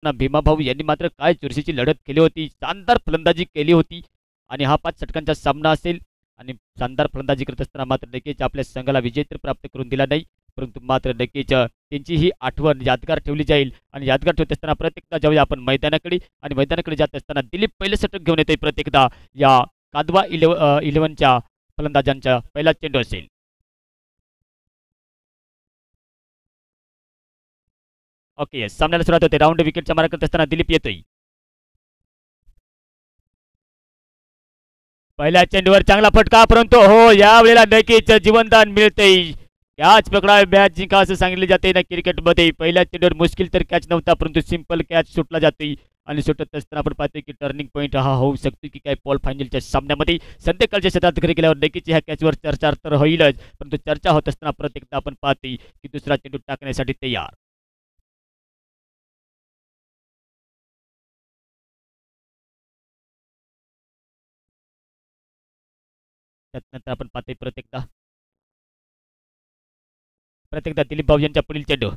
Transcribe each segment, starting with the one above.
भीमाभाऊ यांनी मात्र काय चुरशीची लढत केली होती, शानदार फलंदाजी केली होती आणि हा 5 षटकांचा सामना असेल आणि शानदार फलंदाजी करत असताना मात्र नक्कीच आपल्या संघाला विजय तर प्राप्त करून दिला नाही, परंतु मात्र नक्कीच त्यांची ही आठवण यादगार ठेवली जाईल आणि यादगार ठेवत असताना प्रत्येकदा जाऊया आपण मैदानाकडे आणि मैदानाकडे जात असताना दिलीप पहिले षटक घेऊन येते प्रत्येकदा या कादवा 11च्या फलंदाजांचा पहिला चेंडू असेल. ओके, सामन्याला सुरुवात होते. राऊंड विकेटच्या मारा करत असताना दिलीप येतोय. पहिल्या चेंडूवर चांगला फटका, परंतु हो यावेळेला नक्कीच जीवनदान मिळतंय. कॅच पकडा मॅच जिंका असं सांगितले जाते ना क्रिकेटमध्ये. पहिल्या चेंडूवर मुश्किल तर कॅच नव्हता, परंतु सिंपल कॅच सुटला जातोय आणि सुटत असताना आपण पाहतोय की टर्निंग पॉईंट हा होऊ शकतो की काय पॉल फायनलच्या सामन्यामध्ये. संध्याकाळच्या क्षेत्रात घरी गेल्यावर नक्कीच ह्या कॅचवर चर्चा तर होईलच, परंतु चर्चा होत असताना प्रत्येकदा आपण पाहतोय की दुसरा चेंडू टाकण्यासाठी तयार. त्यानंतर आपण पाहतोय प्रत्येकदा दिलीप भाऊ यांच्या पुढील चेंडू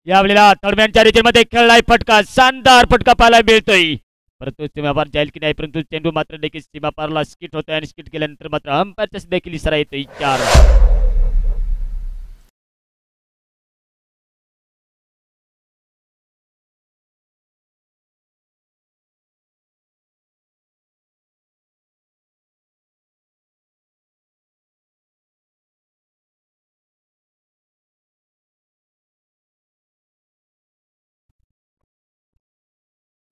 यावेळेला तडम्यांच्या रिजनमध्ये खेळलाय फटका, शानदार फटका पाहायला मिळतोय, परंतु सीमापार जाईल की नाही, परंतु चेंडू मात्र देखील सीमापारला स्किट होतोय आणि स्किट केल्यानंतर मात्र अंपायरच्या देखील इशारा येतोय 4.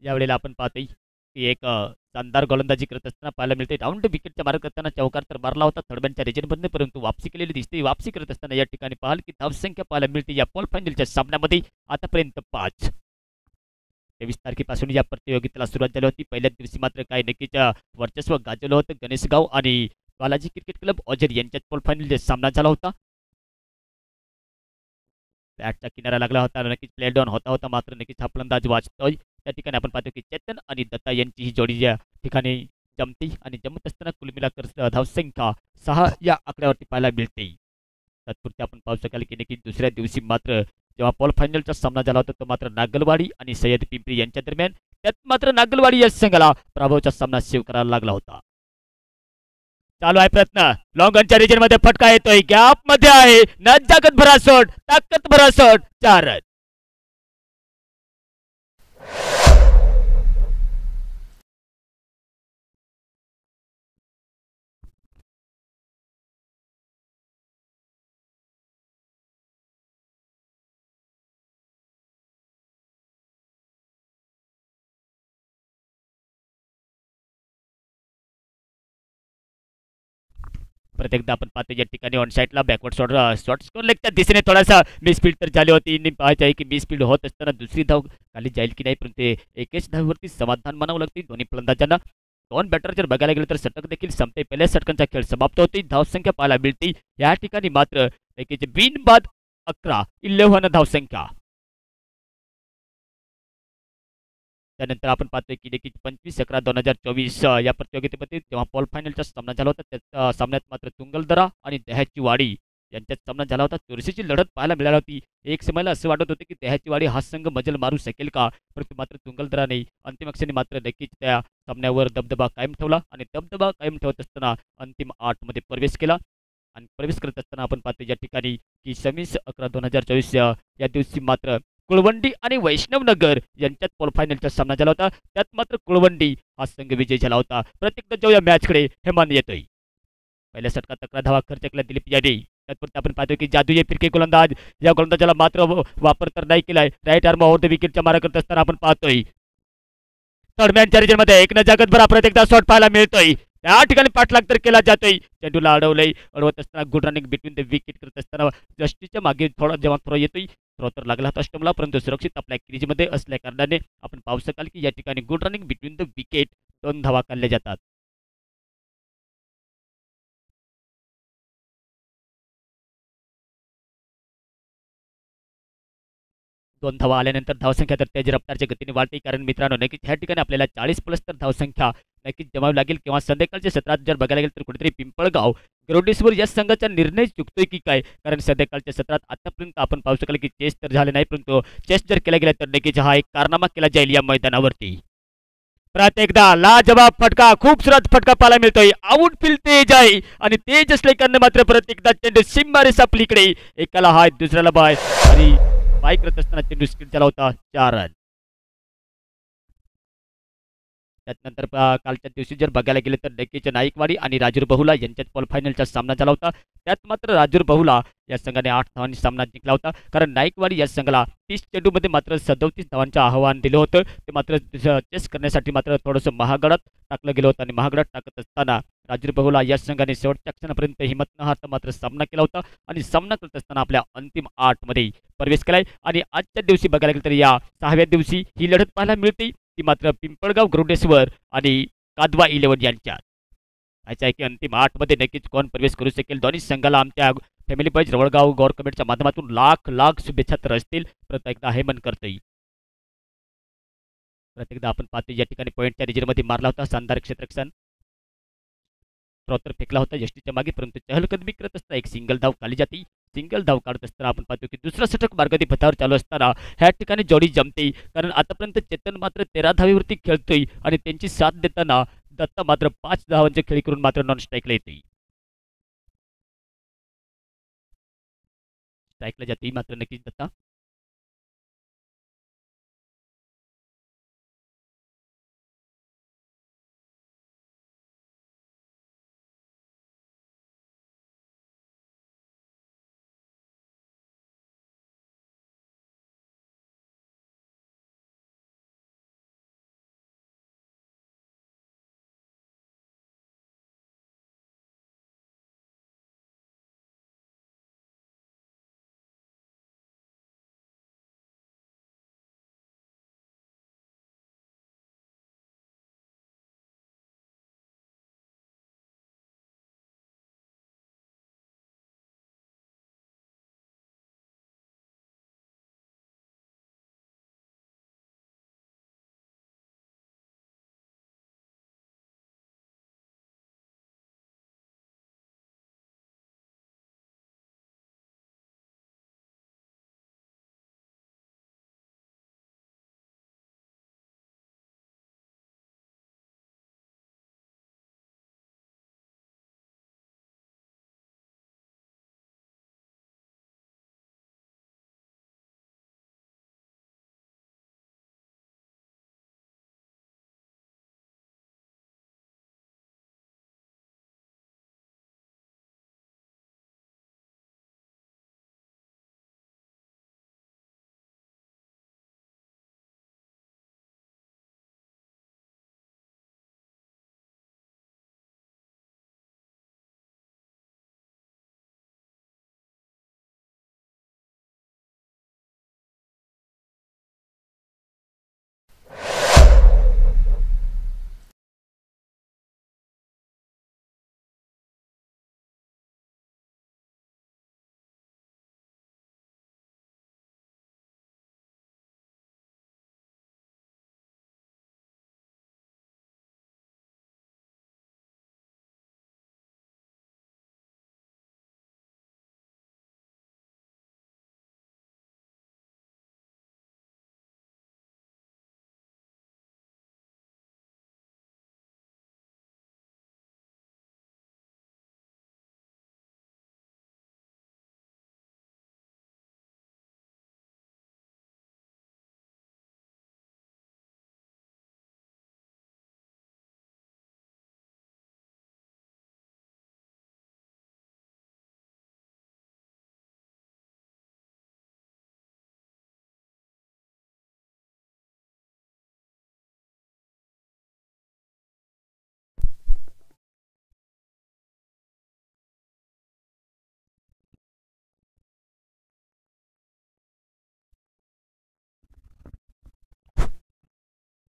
यावेळेला आपण पाहतोय की एक शानदार गोलंदाजी करत असताना पाहायला मिळते. राऊंड विकेटच्या मार्ग करताना चौकार तर मारला होता थर्डमॅनच्या रिजनमधून, परंतु वापसी केलेली दिसते. वापसी करत असताना या ठिकाणी पाहाल की धावसंख्या पाहायला मिळते या पॉल फायनलच्या सामन्यामध्ये आतापर्यंत 5. 23 तारखेपासून या प्रतियोगितेला सुरुवात झाली होती. पहिल्याच दिवशी मात्र काय नक्कीच वर्चस्व गाजवलं होतं. गणेशगाव आणि बालाजी क्रिकेट क्लब ओझर यांच्यात पॉल फायनल सामना झाला होता. बॅटचा किनारा लागला होता, नक्कीच प्ले डाऊन होता होता, मात्र नक्कीच हा फलंदाज वाचतोय. त्या ठिकाणी आपण पाहतो की चेतन आणि दत्ता यांची ही जोडी या ठिकाणी जमती आणि जमत असताना कुल मिलाकर धावसंख्या 6 या आकड्यावरती पाहायला मिळते. तात्पुरते आपण पाहू शकाल की नक्की दुसऱ्या दिवशी मात्र जेव्हा पॉल फायनलचा सामना झाला होता तो मात्र नागलवाडी आणि सय्यद पिंपरी यांच्या दरम्यान, त्यात मात्र नागलवाडी या संघाला पराभवाचा सामना सेव्ह करायला लागला होता. चालू आहे प्रयत्न, लॉंगनच्या रिजन मध्ये फटका येतोय, गॅप मध्ये आहे, न जागत भरा सोड, ताकद भरा सोड, 4 रन. प्रत्येकदा आपण पाहतो या ठिकाणी ऑन साईडला बॅकवर्ड शॉर्ट स्कोर लेगच्या दिशेने थोडासा मिसफील्ड तर झाली होती. पाहायचं आहे की मिसफील्ड होत असताना दुसरी धाव खाली जाईल की नाही, परंतु एकेच धावेवरती समाधान मानावं लागते दोन्ही फलंदाजांना. 2 बॅटर जर बघायला गेलं तर षटक देखील संपते. पहिल्या षटकांचा खेळ समाप्त होते, धावसंख्या पाहायला मिळते या ठिकाणी मात्र एकेचे बिन बाद 11 धावसंख्या. त्यानंतर आपण पाहतोय की देखील 25/11/2024 या प्रतियोगितेमध्ये जेव्हा पॉल फायनलचा सामना झाला होता त्या सामन्यात मात्र तुंगलदरा आणि दह्याची वाडी यांच्यात सामना झाला होता. चुरशीची लढत पाहायला मिळाली होती. एक समयाला असं वाटत होतं की दह्याची वाडी हा संघ मजल मारू शकेल का, परंतु मात्र तुंगलदराने अंतिम क्षणी मात्र नक्कीच त्या सामन्यावर दबदबा कायम ठेवला आणि दबदबा कायम ठेवत असताना अंतिम 8 मध्ये प्रवेश केला. आणि प्रवेश करत असताना आपण पाहतो या ठिकाणी की 26/11/2024 या दिवशी मात्र कुळवंडी आणि वैष्णवनगर यांच्यात पॉल फायनलचा सामना झाला होता. त्यात मात्र कुळवंडी हा संघ विजय झाला होता. प्रत्येक जो या मॅचकडे हेमान येतोय. पहिल्या षटकात 11 धावा खर्च केला दिलीप याने. त्यातपुरते आपण पाहतो की जादू ये फिरके गोलंदाज या गोलंदाजाला मात्र वापर तर नाही केलाय. राईट आर्म ओव्हर द विकेटच्या मारा करत असताना आपण पाहतोय थर्डमॅनच्या रिजनमध्ये एक न जगत भरा प्रत्येकदा शॉट पाहायला मिळतोय. त्या ठिकाणी पाठलाग तर केला जातोय. चेंडूला अडवलंय, अडवत असताना good running between the wicket करत असताना जस्टिसच्या मागे थोडा जेव्हा थ्रो येतोय, थ्रो तर लागला होता स्टंपला, परंतु सुरक्षित आपल्या क्रीजमध्ये असल्या कारणाने आपण पाहू शकाल की या ठिकाणी good running between the wicket 2 धावा काढल्या जातात. 2 धावा आल्यानंतर धावसंख्या तर तेज रफ्तारच्या गतीने वाढते. कारण मित्रांनो नक्कीच ह्या ठिकाणी आपल्याला 40 प्लस तर धावसंख्या नक्कीच जमावी लागेल. किंवा संध्याकाळच्या सत्रात जर बघायला गेलं तर कुठेतरी पिंपळगाव ग्रोडेसवर या संघाचा निर्णय चुकतोय की काय? कारण सध्याकाळच्या सत्रात आतापर्यंत आपण पाहू शकाल की चेस तर झाले नाही, परंतु चेस जर केला गेला तर नक्कीच हा एक कारनामा केला जाईल या मैदानावरती. परत एकदा लाजवाब फटका, खूपसुरत फटका पाहायला मिळतोय. आउटफील्ड तेज आहे आणि तेज असल्याकडनं मात्र परत एकदा चेंडू सीमारेस आपलीकडे. एकाला हाय दुसऱ्याला बाय आणि बाय करत असताना चेंडू स्किट झाला होता 4 रन. त्यानंतर कालच्या दिवशी जर बघायला गेले तर नक्कीच नाईकवाडी आणि राजूर बहुला यांच्यात क्वालिफायनलचा सामना झाला होता. त्यात मात्र राजूर बहुला या संघाने 8 धावांनी सामना जिंकला होता. कारण नाईकवाडी या संघाला 30 चेंडूमध्ये मात्र 37 धावांचं आव्हान दिलं होतं. ते मात्र चेस करण्यासाठी मात्र थोडंसं महागडात टाकलं गेलं होतं आणि महागडात टाकत असताना राजूर बहुला या संघाने शेवटच्या क्षणापर्यंत हिंमत न हारता मात्र सामना केला होता आणि सामना करत असताना आपल्या अंतिम 8 मध्ये प्रवेश केलाय. आणि आजच्या दिवशी बघायला गेलं तर या 6व्या दिवशी ही लढत पाहायला मिळते, ती मात्र पिंपळगाव ग्रोडेसवर आणि कादवा 11 यांच्यात. पाहायचं आहे की अंतिम 8 मध्ये नक्कीच कोण प्रवेश करू शकेल. दोन्ही संघाला आमच्या फॅमिली पॉईंट रवळगाव गौर कमेंटच्या माध्यमातून लाख लाख शुभेच्छा तर असतील. परत एकदा हे मन करतोय. परत एकदा आपण पाहतो या ठिकाणी पॉईंटच्या रिजनमध्ये मारला होता शानदार क्षेत्ररक्षण. तर फेकला होता यष्टीच्या मागे, परंतु चहलकदमी करत असता एक सिंगल धाव खाली जाते. सिंगल धाव काढत असताना आपण पाहतो की दुसरा षटक मार्गदी पथावर चालू असताना ह्या ठिकाणी जोडी जमते. कारण आतापर्यंत चेतन मात्र 13 धावेवरती खेळतोय आणि त्यांची साथ देताना दत्ता मात्र 5 धावांचे खेळी करून मात्र नॉन स्ट्राईकला येते. स्ट्राईकला जाते मात्र नक्कीच दत्ता.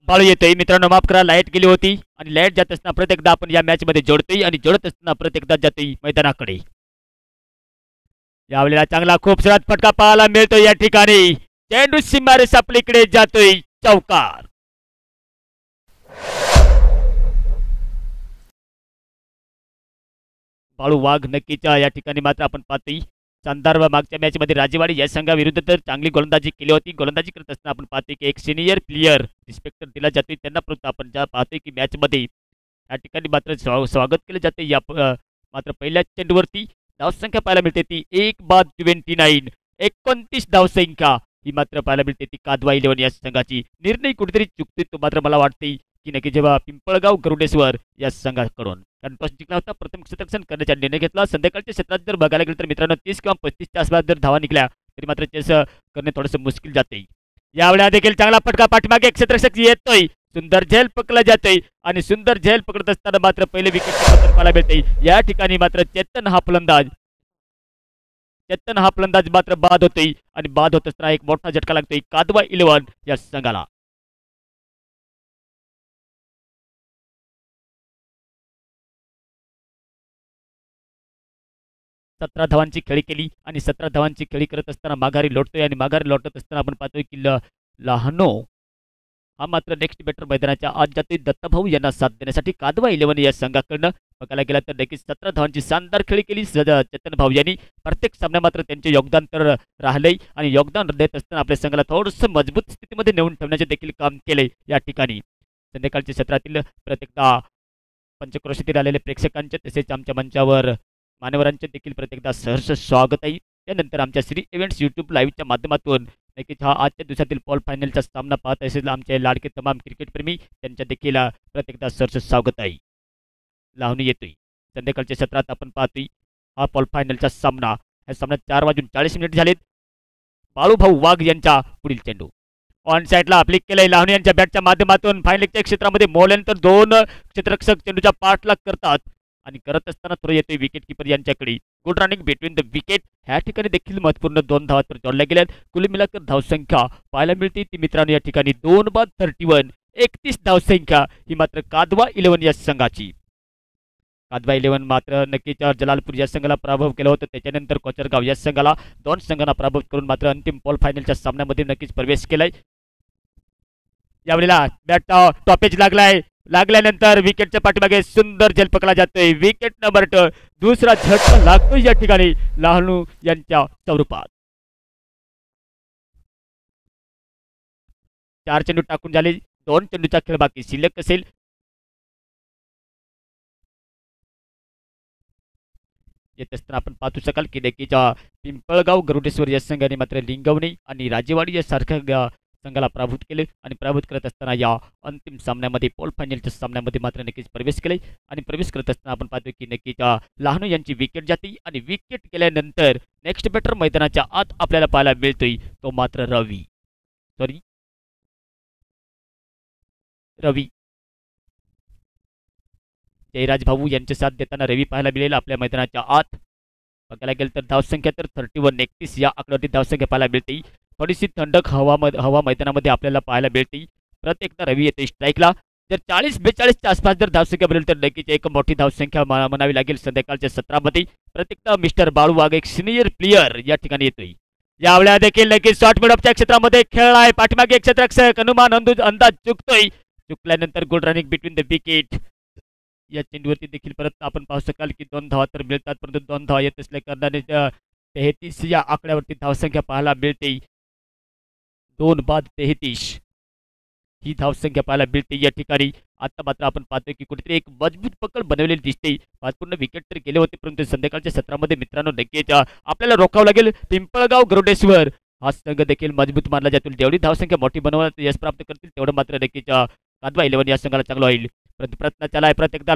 बाळू येतोय मित्रांनो, माफ करा लाईट गेली होती आणि लाईट जात असताना परत एकदा आपण या मॅच मध्ये जोडतोय आणि जोडत असताना परत एकदा जातोय मैदानाकडे. यावेळेला चांगला खूपसारा फटका पाहायला मिळतोय या ठिकाणी. चेंडू सीमारेस आपलीकडे जातोय चौकार. बाळू वाघ नक्कीच या ठिकाणी मात्र आपण पाहतोय शानदार व मागच्या मॅचमध्ये राजेवाडी या संघाविरुद्ध तर चांगली गोलंदाजी केली होती. गोलंदाजी करत असताना आपण पाहतोय की एक सिनियर प्लेयर रिस्पेक्ट दिला जातोय त्यांना, परंतु आपण ज्या पाहतोय की मॅचमध्ये या ठिकाणी मात्र स्वागत केलं जाते. मात्र पहिल्याच चेंडूवरती धावसंख्या पाहायला मिळते ती 1 बाद 29, 29 धावसंख्या ही मात्र पाहायला मिळते ती कादवा 11 या संघाची. निर्णय कुठेतरी चुकतोय तो मात्र मला वाटते की नक्की जेव्हा पिंपळगाव गरुडेश्वर या संघाकडून कारण टॉस जिंकला होता, प्रथम क्षेत्ररक्षण करण्याचा निर्णय घेतला. संध्याकाळच्या क्षेत्रात जर बघायला गेलं तर मित्रांनो 30 किंवा 35च्या आसपास जर धावा निघल्या तरी मात्र चेस करणे थोडंसं मुश्किल जाते. यावेळेला देखील चांगला फटका पाठीमागे क्षेत्ररक्षक येतोय, सुंदर झेल पकडला जातोय आणि सुंदर झेल पकडत असताना मात्र पहिले विकेट पाहायला मिळते. या ठिकाणी मात्र चेतन हा फलंदाज मात्र बाद होतोय आणि बाद होत असताना एक मोठा झटका लागतोय कादवा 11 या संघाला. सतरा धावांची खेळी केली आणि 17 धावांची खेळी करत असताना माघारी लोटतोय आणि माघारी लोटत असताना आपण पाहतोय की लहानो हा मात्र नेक्स्ट बॅटर मैदानाच्या आज जातोय दत्तभाऊ यांना साथ देण्यासाठी कादवा 11 या संघाकडनं. बघायला गेला तर नक्कीच 17 धावांची शानदार खेळी केली चेतन भाऊ यांनी. प्रत्येक सामन्या मात्र त्यांचे योगदान तर राहिलंय आणि योगदान देत असताना आपल्या संघाला थोडंसं मजबूत स्थितीमध्ये नेऊन ठेवण्याचे देखील काम केले. या ठिकाणी संध्याकाळच्या क्षेत्रातील प्रत्येकदा पंचक्रोशीतील आलेले प्रेक्षकांचे तसेच आमच्या मंचावर मान्यवरांचे देखील प्रत्येकदा सहर्ष स्वागत आहे. त्यानंतर आमच्या श्री इव्हेंट्स यूट्यूब लाईव्हच्या माध्यमातून नक्कीच हा आजच्या दिवसातील पॉल फायनलचा सामना पाहत असेल आमचे लाडके तमाम क्रिकेटप्रेमी त्यांच्या देखील प्रत्येकदा सहर्ष स्वागत आहे. लावणी येतोय संध्याकाळच्या क्षेत्रात आपण पाहतोय हा पॉल फायनलचा सामना. या सामन्यात 4:40 झालेत. बाळूभाऊ वाघ यांच्या पुढील चेंडू ऑन साईडला अप्लिक केलंय लावणी यांच्या बॅटच्या माध्यमातून. फायनलच्या क्षेत्रामध्ये मोल्यानंतर 2 क्षेत्ररक्षक चेंडूचा पाठलाग करतात आणि करत असताना थोडं येतोय विकेट किपर यांच्याकडे. Good running between the wicket. ह्या ठिकाणी देखील महत्वपूर्ण 2 धावा तर जोडल्या गेल्यात. कुल मिलाकर धावसंख्या पाहायला मिळते ती मित्रांनो या ठिकाणी 2 बाद 31, 31 धावसंख्या ही मात्र कादवा 11 या संघाची. कादवा 11 मात्र नक्कीच जलालपूर या संघाला पराभव केला होता. त्याच्यानंतर कोचरगाव या संघाला 2 संघांना पराभव करून मात्र अंतिम पॉल फायनलच्या सामन्यामध्ये नक्कीच प्रवेश केलाय. यावेळेला बॅट टॉपेज लागल्यानंतर विकेटच्या पाठीमागे सुंदर झेल पकडला जातोय. विकेट नंबर 2 दुसरा झटका लागतोय या ठिकाणी लहानू यांच्या स्वरूपात. 4 चेंडू टाकून झाले. 2 चेंडूचा खेळ बाकी शिल्लक असेल. येत असताना आपण पाहू शकाल की नक्कीच पिंपळगाव गरुडेश्वर या संघाने मात्र लिंगवणे आणि राजेवाडी या सारख्या संघाला पराभूत केले आणि पराभूत करत असताना या अंतिम सामन्यामध्ये पॉल फायनलच्या सामन्यामध्ये मात्र नक्कीच प्रवेश केले. आणि प्रवेश करत असताना आपण पाहतो की नक्कीच लहानू यांची विकेट जाते आणि विकेट केल्यानंतर नेक्स्ट बॅटर मैदानाच्या आत आपल्याला पाहायला मिळतोय तो मात्र रवी जयराज भाऊ यांचे साथ देताना रवी पाहायला मिळेल आपल्या मैदानाच्या आत. बघायला गेलं तर धावसंख्या तर 31 या आकड्यावरती धावसंख्या पाहायला मिळते. थोडीशी थंडक हवा मैदानामध्ये आपल्याला पाहायला मिळते. प्रत्येकदा रवी येते स्ट्राईकला. जर 40-42च्या आसपास जर धावसंख्या मिळेल तर नक्कीच एक मोठी धावसंख्या म्हणावी लागेल संध्याकाळच्या सत्रामध्ये. प्रत्येकदा मिस्टर बाळू वाघ एक सिनियर प्लेयर या ठिकाणी येतोय. यावेळेला देखील नक्कीच शॉर्ट मिडऑफच्या क्षेत्रामध्ये खेळलाय. पाठीमागे एक क्षेत्ररक्षक अनुमान अंदाज चुकतोय. चुकल्यानंतर good running between the wicket. या चेंडूवरती देखील परत आपण पाहू शकाल की 2 धावा तर मिळतात, परंतु 2 धावा येत असल्या कारणाने 33 या आकड्यावरती धावसंख्या पाहायला मिळते. 2 बाद 33 ही धावसंख्या पाहायला मिळते या ठिकाणी. आता मात्र आपण पाहतोय की कुठेतरी एक मजबूत पकड बनवलेली दिसते. 5 पूर्ण विकेट तर गेले होते, परंतु संध्याकाळच्या सत्रामध्ये मित्रांनो नक्कीच आपल्याला रोखावं लागेल. पिंपळगाव गरुडेश्वर हा संघ देखील मजबूत मानला जातो. जेवढी धावसंख्या मोठी बनवण्यात यश प्राप्त करतील तेवढं मात्र नक्कीच कादवा 11 या संघाला चांगलं होईल. प्रयत्न चालाय. प्रत्येकदा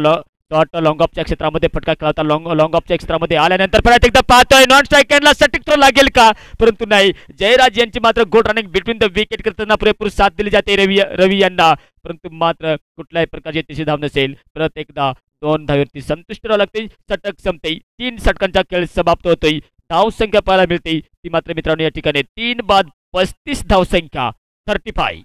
शॉर्ट लॉंग ऑफच्या क्षेत्रामध्ये फटका खेळवता. लॉंग ऑफच्या क्षेत्रामध्ये आल्यानंतर परत एकदा पाहतोय नॉन स्ट्रायकरला सटीक थ्रो लागेल का, परंतु नाही. जयराज यांची मात्र good running between the wicket करताना पुरेपूर साथ दिली जाते रवी यांना, परंतु मात्र कुठल्याही प्रकारची तिशी धाव नसेल. परत एकदा 2 धावेवरती संतुष्ट राहावं लागते. षटक संपते. 3 षटकांचा खेळ समाप्त होतोय. धावसंख्या पाहायला मिळते ती मात्र मित्रांनो या ठिकाणी 3 बाद 35 धावसंख्या 35.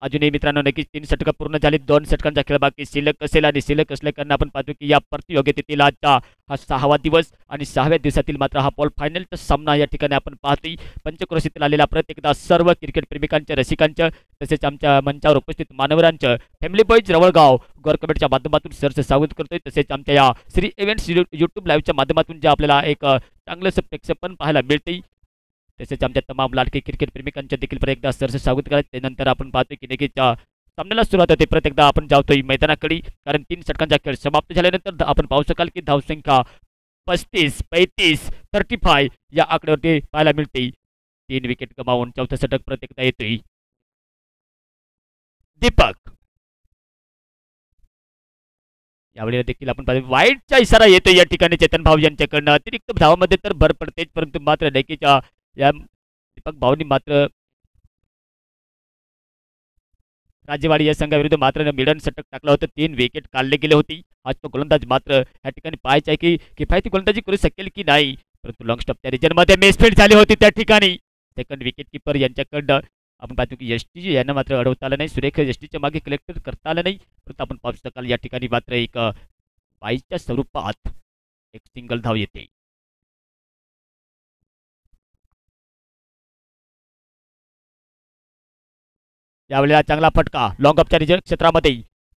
अजूनही मित्रांनो नक्कीच 3 षटकं पूर्ण झाली. 2 षटकांचा खेळ बाकी शिल्लक असेल आणि शिल्लक असल्याकारणे आपण पाहतो की या प्रतियोगितेतील आजचा हा 6वा दिवस आणि 6व्या दिवसातील मात्र हा पॉल फायनलचा सामना या ठिकाणी आपण पाहतोय. पंचक्रोशीतील आलेला प्रत्येकदा सर्व क्रिकेट प्रेमिकांच्या रसिकांचं तसेच आमच्या मंचावर उपस्थित मान्यवरांचं फॅमिली बॉईज रवळगाव गौर कमिटीच्या माध्यमातून सरचं स्वागत करतोय. तसेच आमच्या या श्री इव्हेंट्स यूट्यूब लाईव्हच्या माध्यमातून जे आपल्याला एक चांगलंसं प्रेक्षेपण पाहायला मिळते. तसेच आमच्या तमाम लाडके क्रिकेट प्रेमिकांच्या देखील परत एकदा सरचं स्वागत करायचं. त्यानंतर आपण पाहतोय की नक्कीच सामन्याला सुरुवात होते. परत एकदा आपण जातोय मैदानाकडे कारण 3 षटकांचा खेळ समाप्त झाल्यानंतर आपण पाहू शकाल की धावसंख्या 35, 35, 35 या आकड्यावरती पाहायला मिळते. 3 विकेट गमावून 4थं षटक परत एकदा येतोय. दीपक यावेळेला देखील आपण पाहतो वाईटचा इशारा येतो या ठिकाणी चेतन भाऊ यांच्याकडनं. अतिरिक्त धावामध्ये तर भर पडतेच परंतु मात्र नक्कीच या दीपक भाऊनी मात्र राजेवाडी या संघाविरुद्ध मात्र मिडन षटक टाकलं होतं. 3 विकेट काढले गेले होते. आज तो गोलंदाज मात्र या ठिकाणी पाहायचा आहे की किफायती गोलंदाजी करू शकेल की नाही. परंतु लॉंग स्टॉपच्या रिजनमध्ये मिसफील्ड झाली होती त्या ठिकाणी. सेकंड विकेट किपर यांच्याकडनं आपण पाहतो की यष्टी यांना मात्र अडवता आलं नाही. सुरेख यष्टीच्या मागे कलेक्टर करता आलं नाही. परंतु आपण पाहू शकाल या ठिकाणी मात्र एक 22च्या स्वरूपात एक सिंगल धाव येते. यावेळेला चांगला फटका लॉंग ऑफच्या रिजन क्षेत्रामध्ये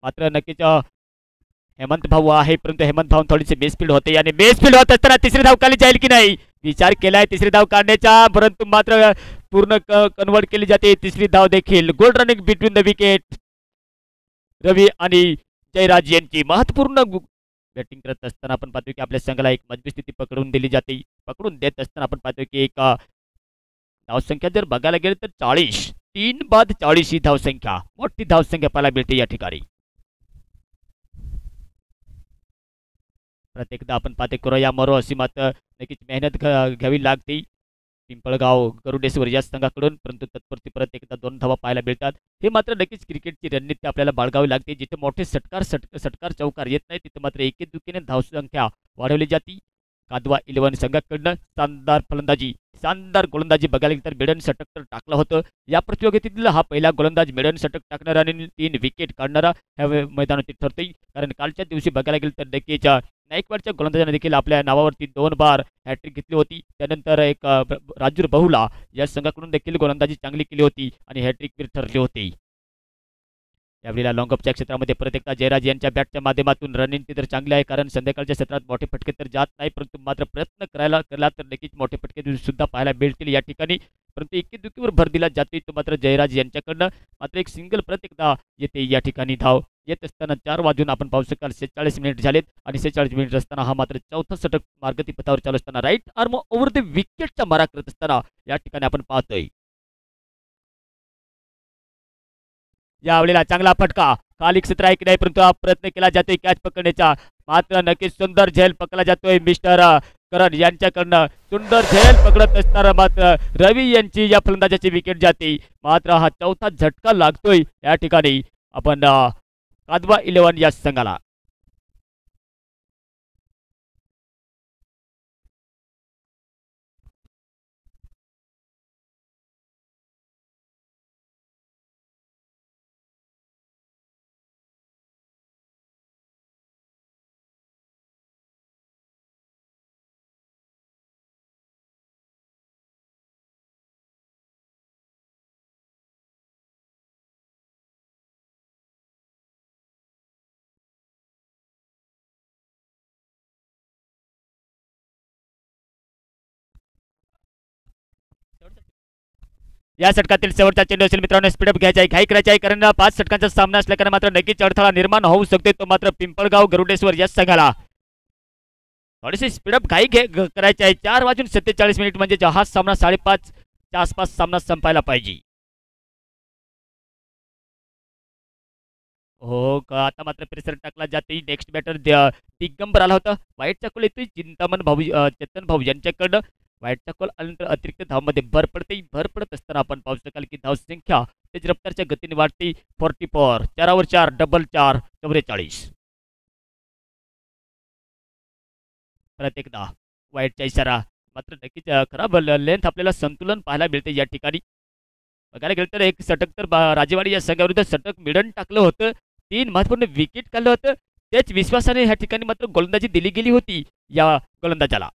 मात्र नक्कीच हेमंत भाऊ आहे परंतु हेमंत भाऊ थोडीशी मिसफील्ड होते आणि मिसफील्ड होत असताना तिसरी धाव काढली जाईल की नाही विचार केलाय तिसरी धाव काढण्याचा परंतु मात्र पूर्ण कन्वर्ट केली जाते. तिसरी धाव देखील गोल रनिंग बिटवीन द विकेट. रवी आणि जयराज यांची महत्वपूर्ण बॅटिंग करत असताना आपण पाहतो की आपल्या संघाला एक मजबूत स्थिती पकडून दिली जाते. पकडून देत असताना आपण पाहतो की एक धावसंख्या जर बघायला गेलं तर 40, 3 बाद 40 ही धावसंख्या मोठी धावसंख्या पाहायला मिळते या ठिकाणी. प्रत्येकदा आपण पाहते करो या मरो अशी मात्र नक्कीच मेहनत घ्यावी लागते पिंपळगाव गरुडेश्वर या संघाकडून परंतु तत्परती परत एकदा 2 धावा पाहायला मिळतात. हे मात्र नक्कीच क्रिकेटची रणनीती आपल्याला बाळगावी लागते. जिथे मोठे षटकार चौकार येत नाही तिथे मात्र एकेदुकीने धावसंख्या वाढवली जाते. कादवा 11 संघाकडनं शानदार गोलंदाजी बघायला गेलं तर मिडन षटक तर टाकलं होतं. या प्रतियोगितेतील हा पहिला गोलंदाज मिडन षटक टाकणारा आणि 3 विकेट काढणारा ह्या मैदानावरती ठरतोय. कारण कालच्या दिवशी बघायला गेलं तर नक्कीच नाईकवाडच्या गोलंदाजाने देखील आपल्या नावावरती 2 बार हॅट्रिक घेतली होती. त्यानंतर एक राजूर बहुला या संघाकडून देखील गोलंदाजी चांगली केली होती आणि हॅट्रिक बी ठरली होती. यावेळेला लॉंगअपच्या क्षेत्रामध्ये परत एकदा जयराज यांच्या बॅटच्या माध्यमातून रणनीती तर चांगली आहे कारण संध्याकाळच्या क्षेत्रात मोठे फटके तर जात नाही परंतु मात्र प्रयत्न केला तर नक्कीच मोठे फटके सुद्धा पाहायला मिळतील या ठिकाणी. परंतु एकेदुकीवर भर दिला जातोय तो मात्र जयराज यांच्याकडनं मात्र एक सिंगल प्रत्येक एकदा येते या ठिकाणी. धाव येत असताना 4 वाजून आपण पाहू शकाल 46 मिनिट झालेत आणि 46 मिनिट असताना हा मात्र 4थं षटक मार्गती पथावर चालू असताना राईट आर्म ओव्हर द विकेटचा मारा करत असताना या ठिकाणी आपण पाहतोय. यावेळेला चांगला फटका खाली क्षेत्र आहे की नाही परंतु हा प्रयत्न केला जातोय कॅच पकडण्याचा मात्र नक्कीच सुंदर झेल पकडला जातोय मिस्टर करण यांच्याकडनं. सुंदर झेल पकडत असताना मात्र रवी यांची या फलंदाजाची विकेट जाते. मात्र हा 4था झटका लागतोय या ठिकाणी आपण कादवा 11 या संघाला. या षटकातील शेवटचा चेंडू असेल मित्रांनो स्पीडअप घ्यायचा आहे घाई करायची आहे कारण 5 षटकांचा सामना असल्याने मात्र नक्कीच अडथळा निर्माण होऊ शकते तो मात्र पिंपळगाव गरुडेश्वर या संघाला. थोडीशी स्पीडअप करायची आहे. 4 वाजून 47 मिनिट म्हणजे हा सामना 5:30 च्या आसपास सामना संपायला पाहिजे. हो का आता मात्र प्रेशर टाकला जाते. नेक्स्ट बॅटर दिगंबर आला होता. वाईटचा कॉल येतोय चिंतामण भाऊ चेतन भाऊ यांच्याकडनं. वाईटचा कॉल आल्यानंतर अतिरिक्त धावमध्ये भर पडते. भर पडत असताना आपण पाहू शकाल की धावसंख्या तेज रफ्तारच्या गतीने वाढते. 44 4 4 डबल 4 44. परत एकदा वाईटचा इशारा मात्र नक्कीच खराब लेंथ आपल्याला संतुलन पाहायला मिळते या ठिकाणी. बघायला गेलं तर एक षटक तर राजेवाडी या संघाविरुद्ध षटक मिळून टाकलं होतं. 3 महत्त्वपूर्ण विकेट काढलं होतं. त्याच विश्वासाने ह्या ठिकाणी मात्र गोलंदाजी दिली गेली होती या गोलंदाजाला.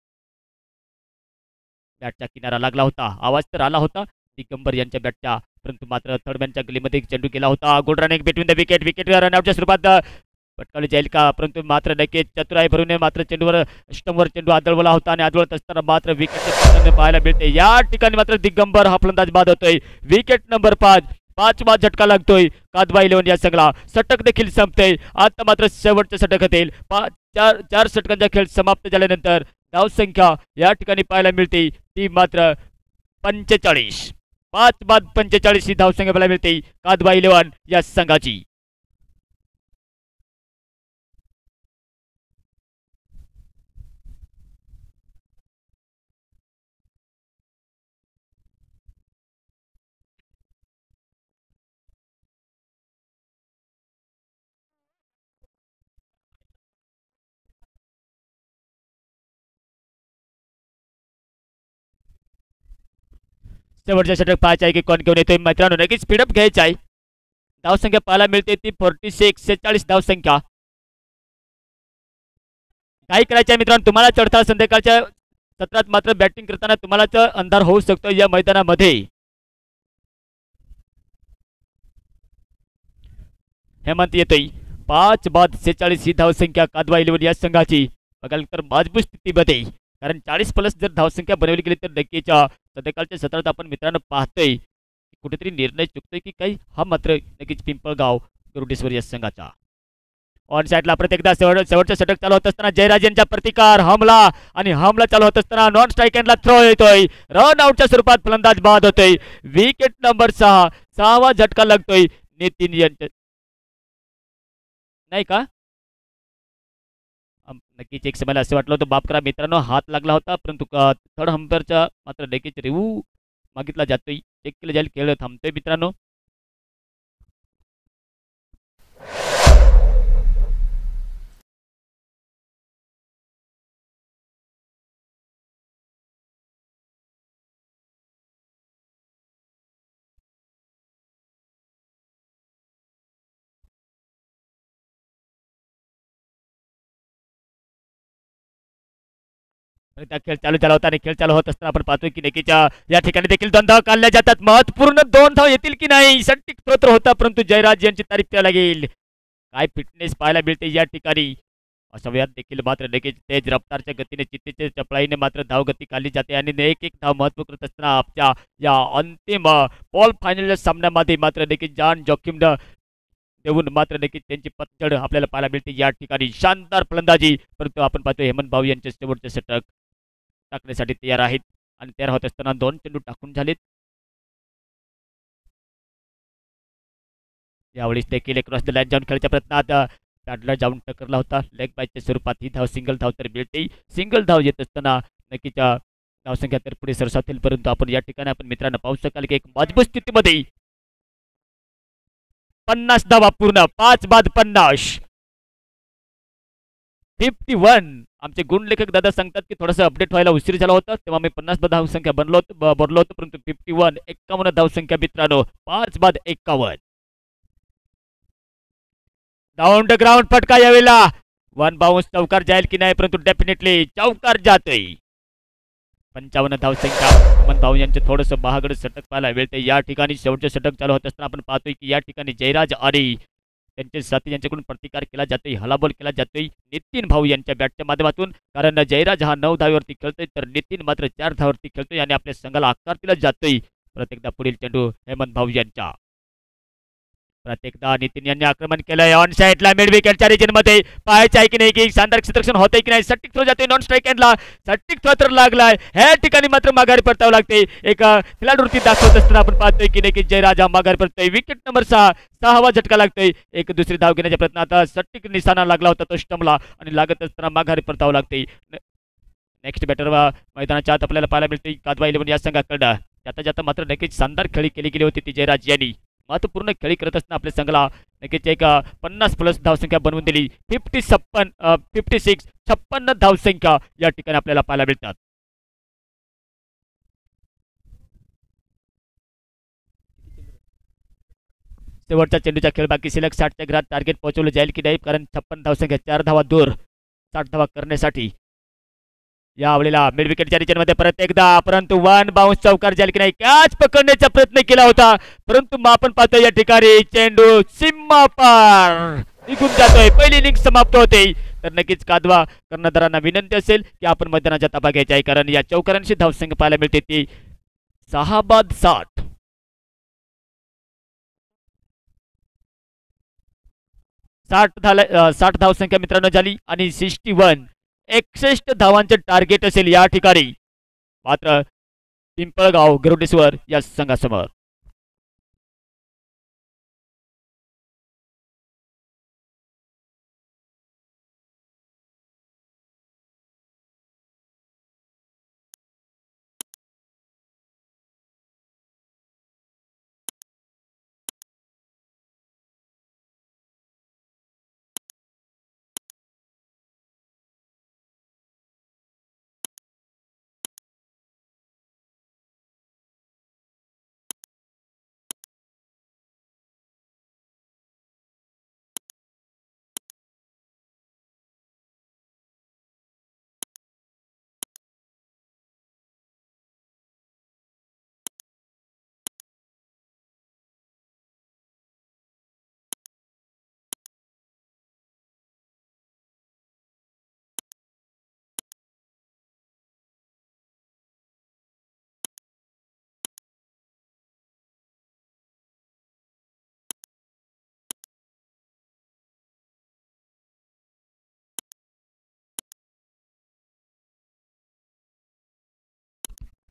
बॅटचा किनारा लागला होता, आवाज तर आला होता दिगंबर यांच्या बॅटच्या, परंतु मात्र थर्डमॅनच्या गलीमध्ये चेंडू गेला होता. Good running between the wicket, wicket रनआउटच्या स्वरूपात पटकावली जाईल का, परंतु मात्र नक्कीच चतुराई भरून मात्र चेंडूवर स्टंपवर चेंडू आदळवला होता आणि आदळत असताना मात्र विकेट पाहायला मिळते. या ठिकाणी मात्र दिगंबर हा फलंदाज बाद होतोय. विकेट नंबर 5, 5वा झटका लागतोय कादवा 11 या संघाला. षटक देखील संपते. आता मात्र शेवटचं षटक होतील. 4 षटकांचा खेळ समाप्त झाल्यानंतर धावसंख्या या ठिकाणी पाहायला मिळते ती मात्र 45. 5 बाद 45 ही धावसंख्या पाहायला मिळते कादवा 11 या संघाची. शेवटचं षटक पाहायचं आहे की कोण घेऊन येतोय मित्रांनो. नक्कीच स्पीडअप घ्यायचा आहे. धावसंख्या पाहायला मिळते ती 46 धावसंख्या. काय करायचं आहे मित्रांनो, तुम्हाला चढता संध्याकाळच्या सत्रात मात्र बॅटिंग करताना तुम्हालाच अंधार होऊ शकतो या मैदानामध्ये. हेमंत येतोय. 5 बाद 46 ही धावसंख्या कादवा 11 या संघाची. बघाल तर मजबूत स्थितीमध्ये, कारण 40+ जर धावसंख्या बनवली गेली तर नक्कीच संध्याकाळच्या सत्रात आपण मित्रांनो पाहतोय कुठेतरी निर्णय चुकतोय की काही, हा मात्र नक्कीच पिंपळगाव गरुडेश्वर या संघाचा. ऑन साईडला परत एकदा शेवटचं षटक चालू होत असताना जयराज यांचा प्रतिकार, हमला आणि हमला चालू होत असताना नॉन स्ट्राईक एंडला थ्रो येतोय. रन आउटच्या स्वरूपात फलंदाज बाद होतोय. विकेट नंबर 6, 6वा झटका लागतोय नितीन यांच्या, नाही का? नक्कीच एक समयला असं वाटलं होतं बाप करा मित्रांनो, हात लागला होता, परंतु थर्ड अंपायरचा मात्र नक्कीच रिव्ह्यू मागितला जातोय, चेक केलं जाईल, खेळ थांबतोय मित्रांनो. खेळ चालू झाला होता आणि खेळ चालू होत असताना आपण पाहतोय की नक्कीच या ठिकाणी देखील 2 धावा काढल्या जातात. महत्वपूर्ण 2 धाव येतील की नाही, सट्टिक स्तोत्र होता, परंतु जयराज यांची तारीफ करायला लागेल. काय फिटनेस पाहायला मिळते या ठिकाणी. अशा वेळात देखील मात्र नक्कीच तेज रफ्तारच्या गतीने, चित्तेच्या चपळाईने मात्र धावगती काढली जाते आणि एक एक धाव महत्व करत असताना आपल्या या अंतिम बॉल फायनलच्या सामन्यामध्ये मात्र नक्कीच जान जोखीम देऊन मात्र नक्कीच त्यांची पतझड आपल्याला पाहायला मिळते या ठिकाणी. शानदार फलंदाजी, परंतु आपण पाहतो हेमंत भाऊ यांचे शेवटचे षटक टाकण्यासाठी तयार आहेत आणि तयार होत असताना 2 चेंडू टाकून झालेत. यावेळेस देखील क्रॉस द लाईन जाऊन खेळच्या प्रयत्नात पॅडला जाऊन टकरला होता. लेग बायच्या स्वरूपात ही धाव, सिंगल धाव तर मिळते. सिंगल धाव येत असताना नक्कीच धावसंख्या तर पुढे सरसावतील, परंतु आपण या ठिकाणी आपण मित्रांनो पाहू शकाल की एक मजबूत स्थितीमध्ये 50 धावा पूर्ण, 5 बाद 50, 51. आमचे गुणलेखक दादा सांगतात की थोडासा अपडेट व्हायला उशीर झाला होता, तेव्हा मी 50 बाद धावसंख्या भरलो होतो, परंतु 51, 51 धावसंख्या मित्रांनो, 5 बाद 51. डाऊन द ग्राउंड फटका यावेळेला 1 बाउन्स, चौकार जाईल की नाही, परंतु डेफिनेटली चौकार जातोय. 55 धावसंख्या. हेमंत भाऊ यांचे थोडंसं महागड षटक पाहायला मिळते या ठिकाणी. शेवटचे षटक चालू होत असताना आपण पाहतोय की या ठिकाणी जयराज आणि त्यांचे साथी यांच्याकडून प्रतिकार केला जातोय, हलाबोल केला जातोय नितीन भाऊ यांच्या बॅटच्या माध्यमातून, कारण जयराज हा 9 धावेवरती खेळतोय तर नितीन मात्र 4 धावेवरती खेळतोय आणि आपल्या संघाला आकार दिला जातोय. प्रत्येकदा पुढील चेंडू हेमंत भाऊ यांच्या. प्रत्येकदा नितीन यांनी आक्रमण केलंय. ऑन साईडला मिड विकेटच्या रिजन मध्ये पाहायचं आहे की नाही की शानदार क्षेत्ररक्षण होतंय की नाही. सट्टिक थ्रो जातोय नॉन स्ट्राईक एंडला, सट्टिक थ्रो तर लागलाय. ह्या ठिकाणी मात्र माघारी परतावं लागते. एक खिलाडूवरती दाखवत असताना आपण पाहतोय की नाही की जयराज माघारी परतोय. विकेट नंबर 6, 6वा झटका लागतोय. एक दुसरी धाव घेण्याच्या प्रयत्नात सट्टिक निशाणा लागला होता तो स्टंपला आणि लागत असताना माघारी परतावं लागते. नेक्स्ट बॅटर मैदानाच्या आत आपल्याला पाहायला मिळते कादवा 11 या संघाकडं. जाता जाता मात्र नक्कीच शानदार खेळी केली गेली होती ती जयराज यांनी. महत्वपूर्ण खेळी करत असताना आपल्या संघाला नक्कीच एक 50+ धावसंख्या बनवून दिली. 56 धावसंख्या या ठिकाणी आपल्याला पाहायला मिळतात. शेवटचा चेंडूचा खेळ बाकी शिल्लक 60च्या घरात टार्गेट पोहोचवलं जाईल की नाही, कारण 56 धावसंख्या 4 धावा दूर 60 धावा करण्यासाठी यावेळेला मिड विकेटच्या रिजनमध्ये परत एकदा, परंतु वन बाउन्स चौकार जाईल की नाही, कॅच पकडण्याचा प्रयत्न केला होता, परंतु आपण पाहतो या ठिकाणी चेंडू सीमा पार निघून जातोय. पहिली इनिंग समाप्त होते. तर नक्कीच कादवा कर्णधारांना विनंती असेल की आपण मैदानाचा ताबा घ्यायचा आहे, कारण या चौकारांशी धावसंख्या पाहायला मिळते ती 6 बाद 60. 60 धावसंख्या मित्रांनो झाली आणि 61 धावांचे टार्गेट असेल या ठिकाणी मात्र पिंपळगाव गरुडेश्वर या संघासमोर.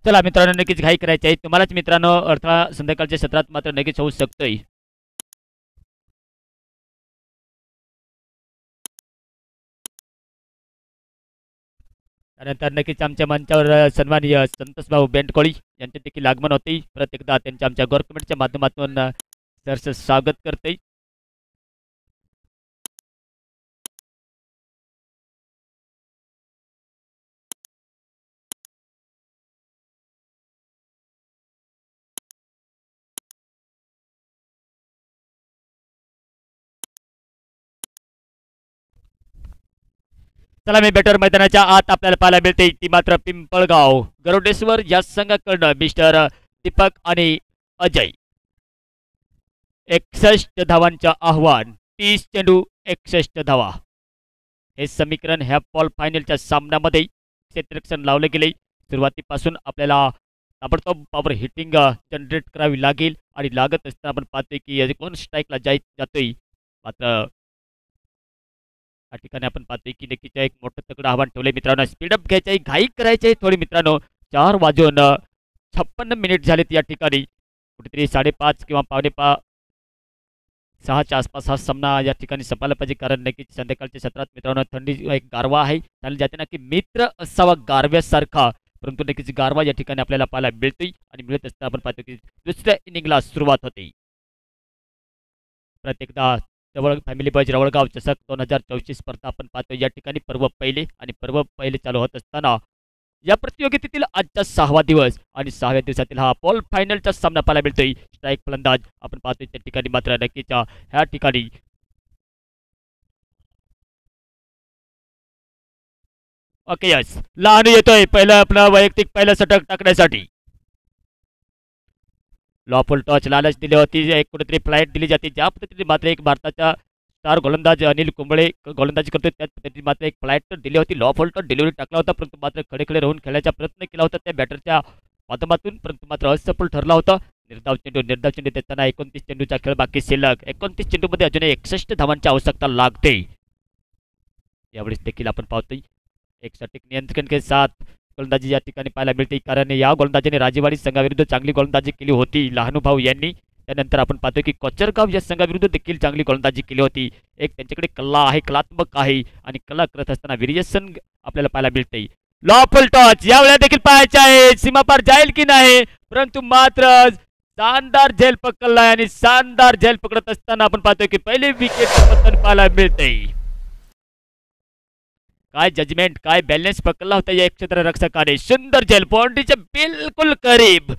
चला मित्रांनो, नक्कीच घाई करायची आहे तुम्हालाच मित्रांनो. अडथळा संध्याकाळच्या सत्रात मात्र नक्कीच होऊ शकतोय. त्यानंतर नक्कीच आमच्या मंचावर सन्माननीय संतोष भाऊ बेंडकोळी यांचे देखील आगमन होते. परत एकदा त्यांच्या आमच्या गव्हर्नमेंटच्या माध्यमातून सरचं स्वागत करते. चला मी बेटर मैदानाच्या आत आपल्याला पाहायला मिळते ती मात्र पिंपळगाव गरुडेश्वर या संघाकडनं मिस्टर दीपक आणि अजय. 61 धावांचं आव्हान, 30 चेंडू 61 धावा. हे समीकरण ह्या पॉल फायनलच्या सामन्यामध्ये क्षेत्ररक्षण लावले गेले. सुरुवातीपासून आपल्याला ताबडतोब पॉवर हिटिंग जनरेट करावी लागेल आणि लागत असताना आपण पाहतोय की कोण स्ट्राईकला जातोय. मात्र या ठिकाणी आपण पाहतोय की नक्कीच एक मोठं तगडं आव्हान ठेवलंय मित्रांनो. स्पीडअप घ्यायचं आहे, घाई करायची आहे थोडी मित्रांनो. 4:56 झालेत या ठिकाणी. कुठेतरी 5:30 किंवा 5:45-6च्या आसपास हा सामना या ठिकाणी संपायला पाहिजे, कारण नक्कीच संध्याकाळच्या सत्रात मित्रांनो थंडी एक गारवा आहे. त्याला जाते ना की मित्र असावा गारव्यासारखा, परंतु नक्कीच गारवा या ठिकाणी आपल्याला पाहायला मिळतोय आणि मिळत असता आपण पाहतो की दुसऱ्या इनिंगला सुरुवात होते. प्रत्येकदा जवळ फॅमिली बॉयज रवळगाव चषक 2024 स्पर्धा आपण पाहतो या ठिकाणी पर्व पहिले चालू होत असताना या प्रतियोगितेतील आजचा 6वा दिवस आणि 6व्या दिवसातील हा पॉल फायनलचा सामना पाहायला मिळतोय. स्ट्राईक फलंदाज आपण पाहतोय त्या ठिकाणी मात्र नक्कीच ह्या ठिकाणी ओके यस लहान येतोय पहिलं आपलं वैयक्तिक पहिलं षटक टाकण्यासाठी. लॉफुल टॉच लालच दिली होती, एक कुठेतरी फ्लाईट दिली जाते ज्या पद्धतीने मात्र एक भारताचा स्टार गोलंदाज अनिल कुंबळे गोलंदाजी करतो त्याच पद्धतीने मात्र एक फ्लाईट तर दिली होती. लॉफुल टॉच डिलिव्हरी टाकला होता, परंतु मात्र खडे राहून खेळायचा प्रयत्न केला होता त्या बॅटरच्या माध्यमातून, परंतु मात्र असफल ठरला होता. निर्धाव चेंडू देताना 29 चेंडूचा खेळ बाकी शिल्लक. 29 चेंडूमध्ये अजूनही 61 धावांची आवश्यकता लागते. यावेळेस देखील आपण पाहतोय एक सटीक नियंत्रण के साथ गोलंदाजी या ठिकाणी पाहायला मिळते, कारण या गोलंदाजीने राजेवाडी संघाविरुद्ध चांगली गोलंदाजी केली होती लहानुभाऊ यांनी. त्यानंतर आपण पाहतो की कोचरगाव या संघाविरुद्ध देखील चांगली गोलंदाजी केली होती. एक त्यांच्याकडे कला आहे, कलात्मक आहे आणि कला करत असताना व्हेरिएशन आपल्याला पाहायला मिळते. लॉफुल टॉच यावेळेला देखील पाहायचे आहे, सीमापार जाईल की नाही, परंतु मात्र शानदार झेल पकडलाय आणि शानदार झेल पकडत असताना आपण पाहतोय की पहिली विकेट पतन पाहायला मिळते. काय जजमेंट, काय बॅलन्स पकडला होता या क्षेत्ररक्षकाने. सुंदर झेल बाउंड्रीच्या बिलकुल करीब.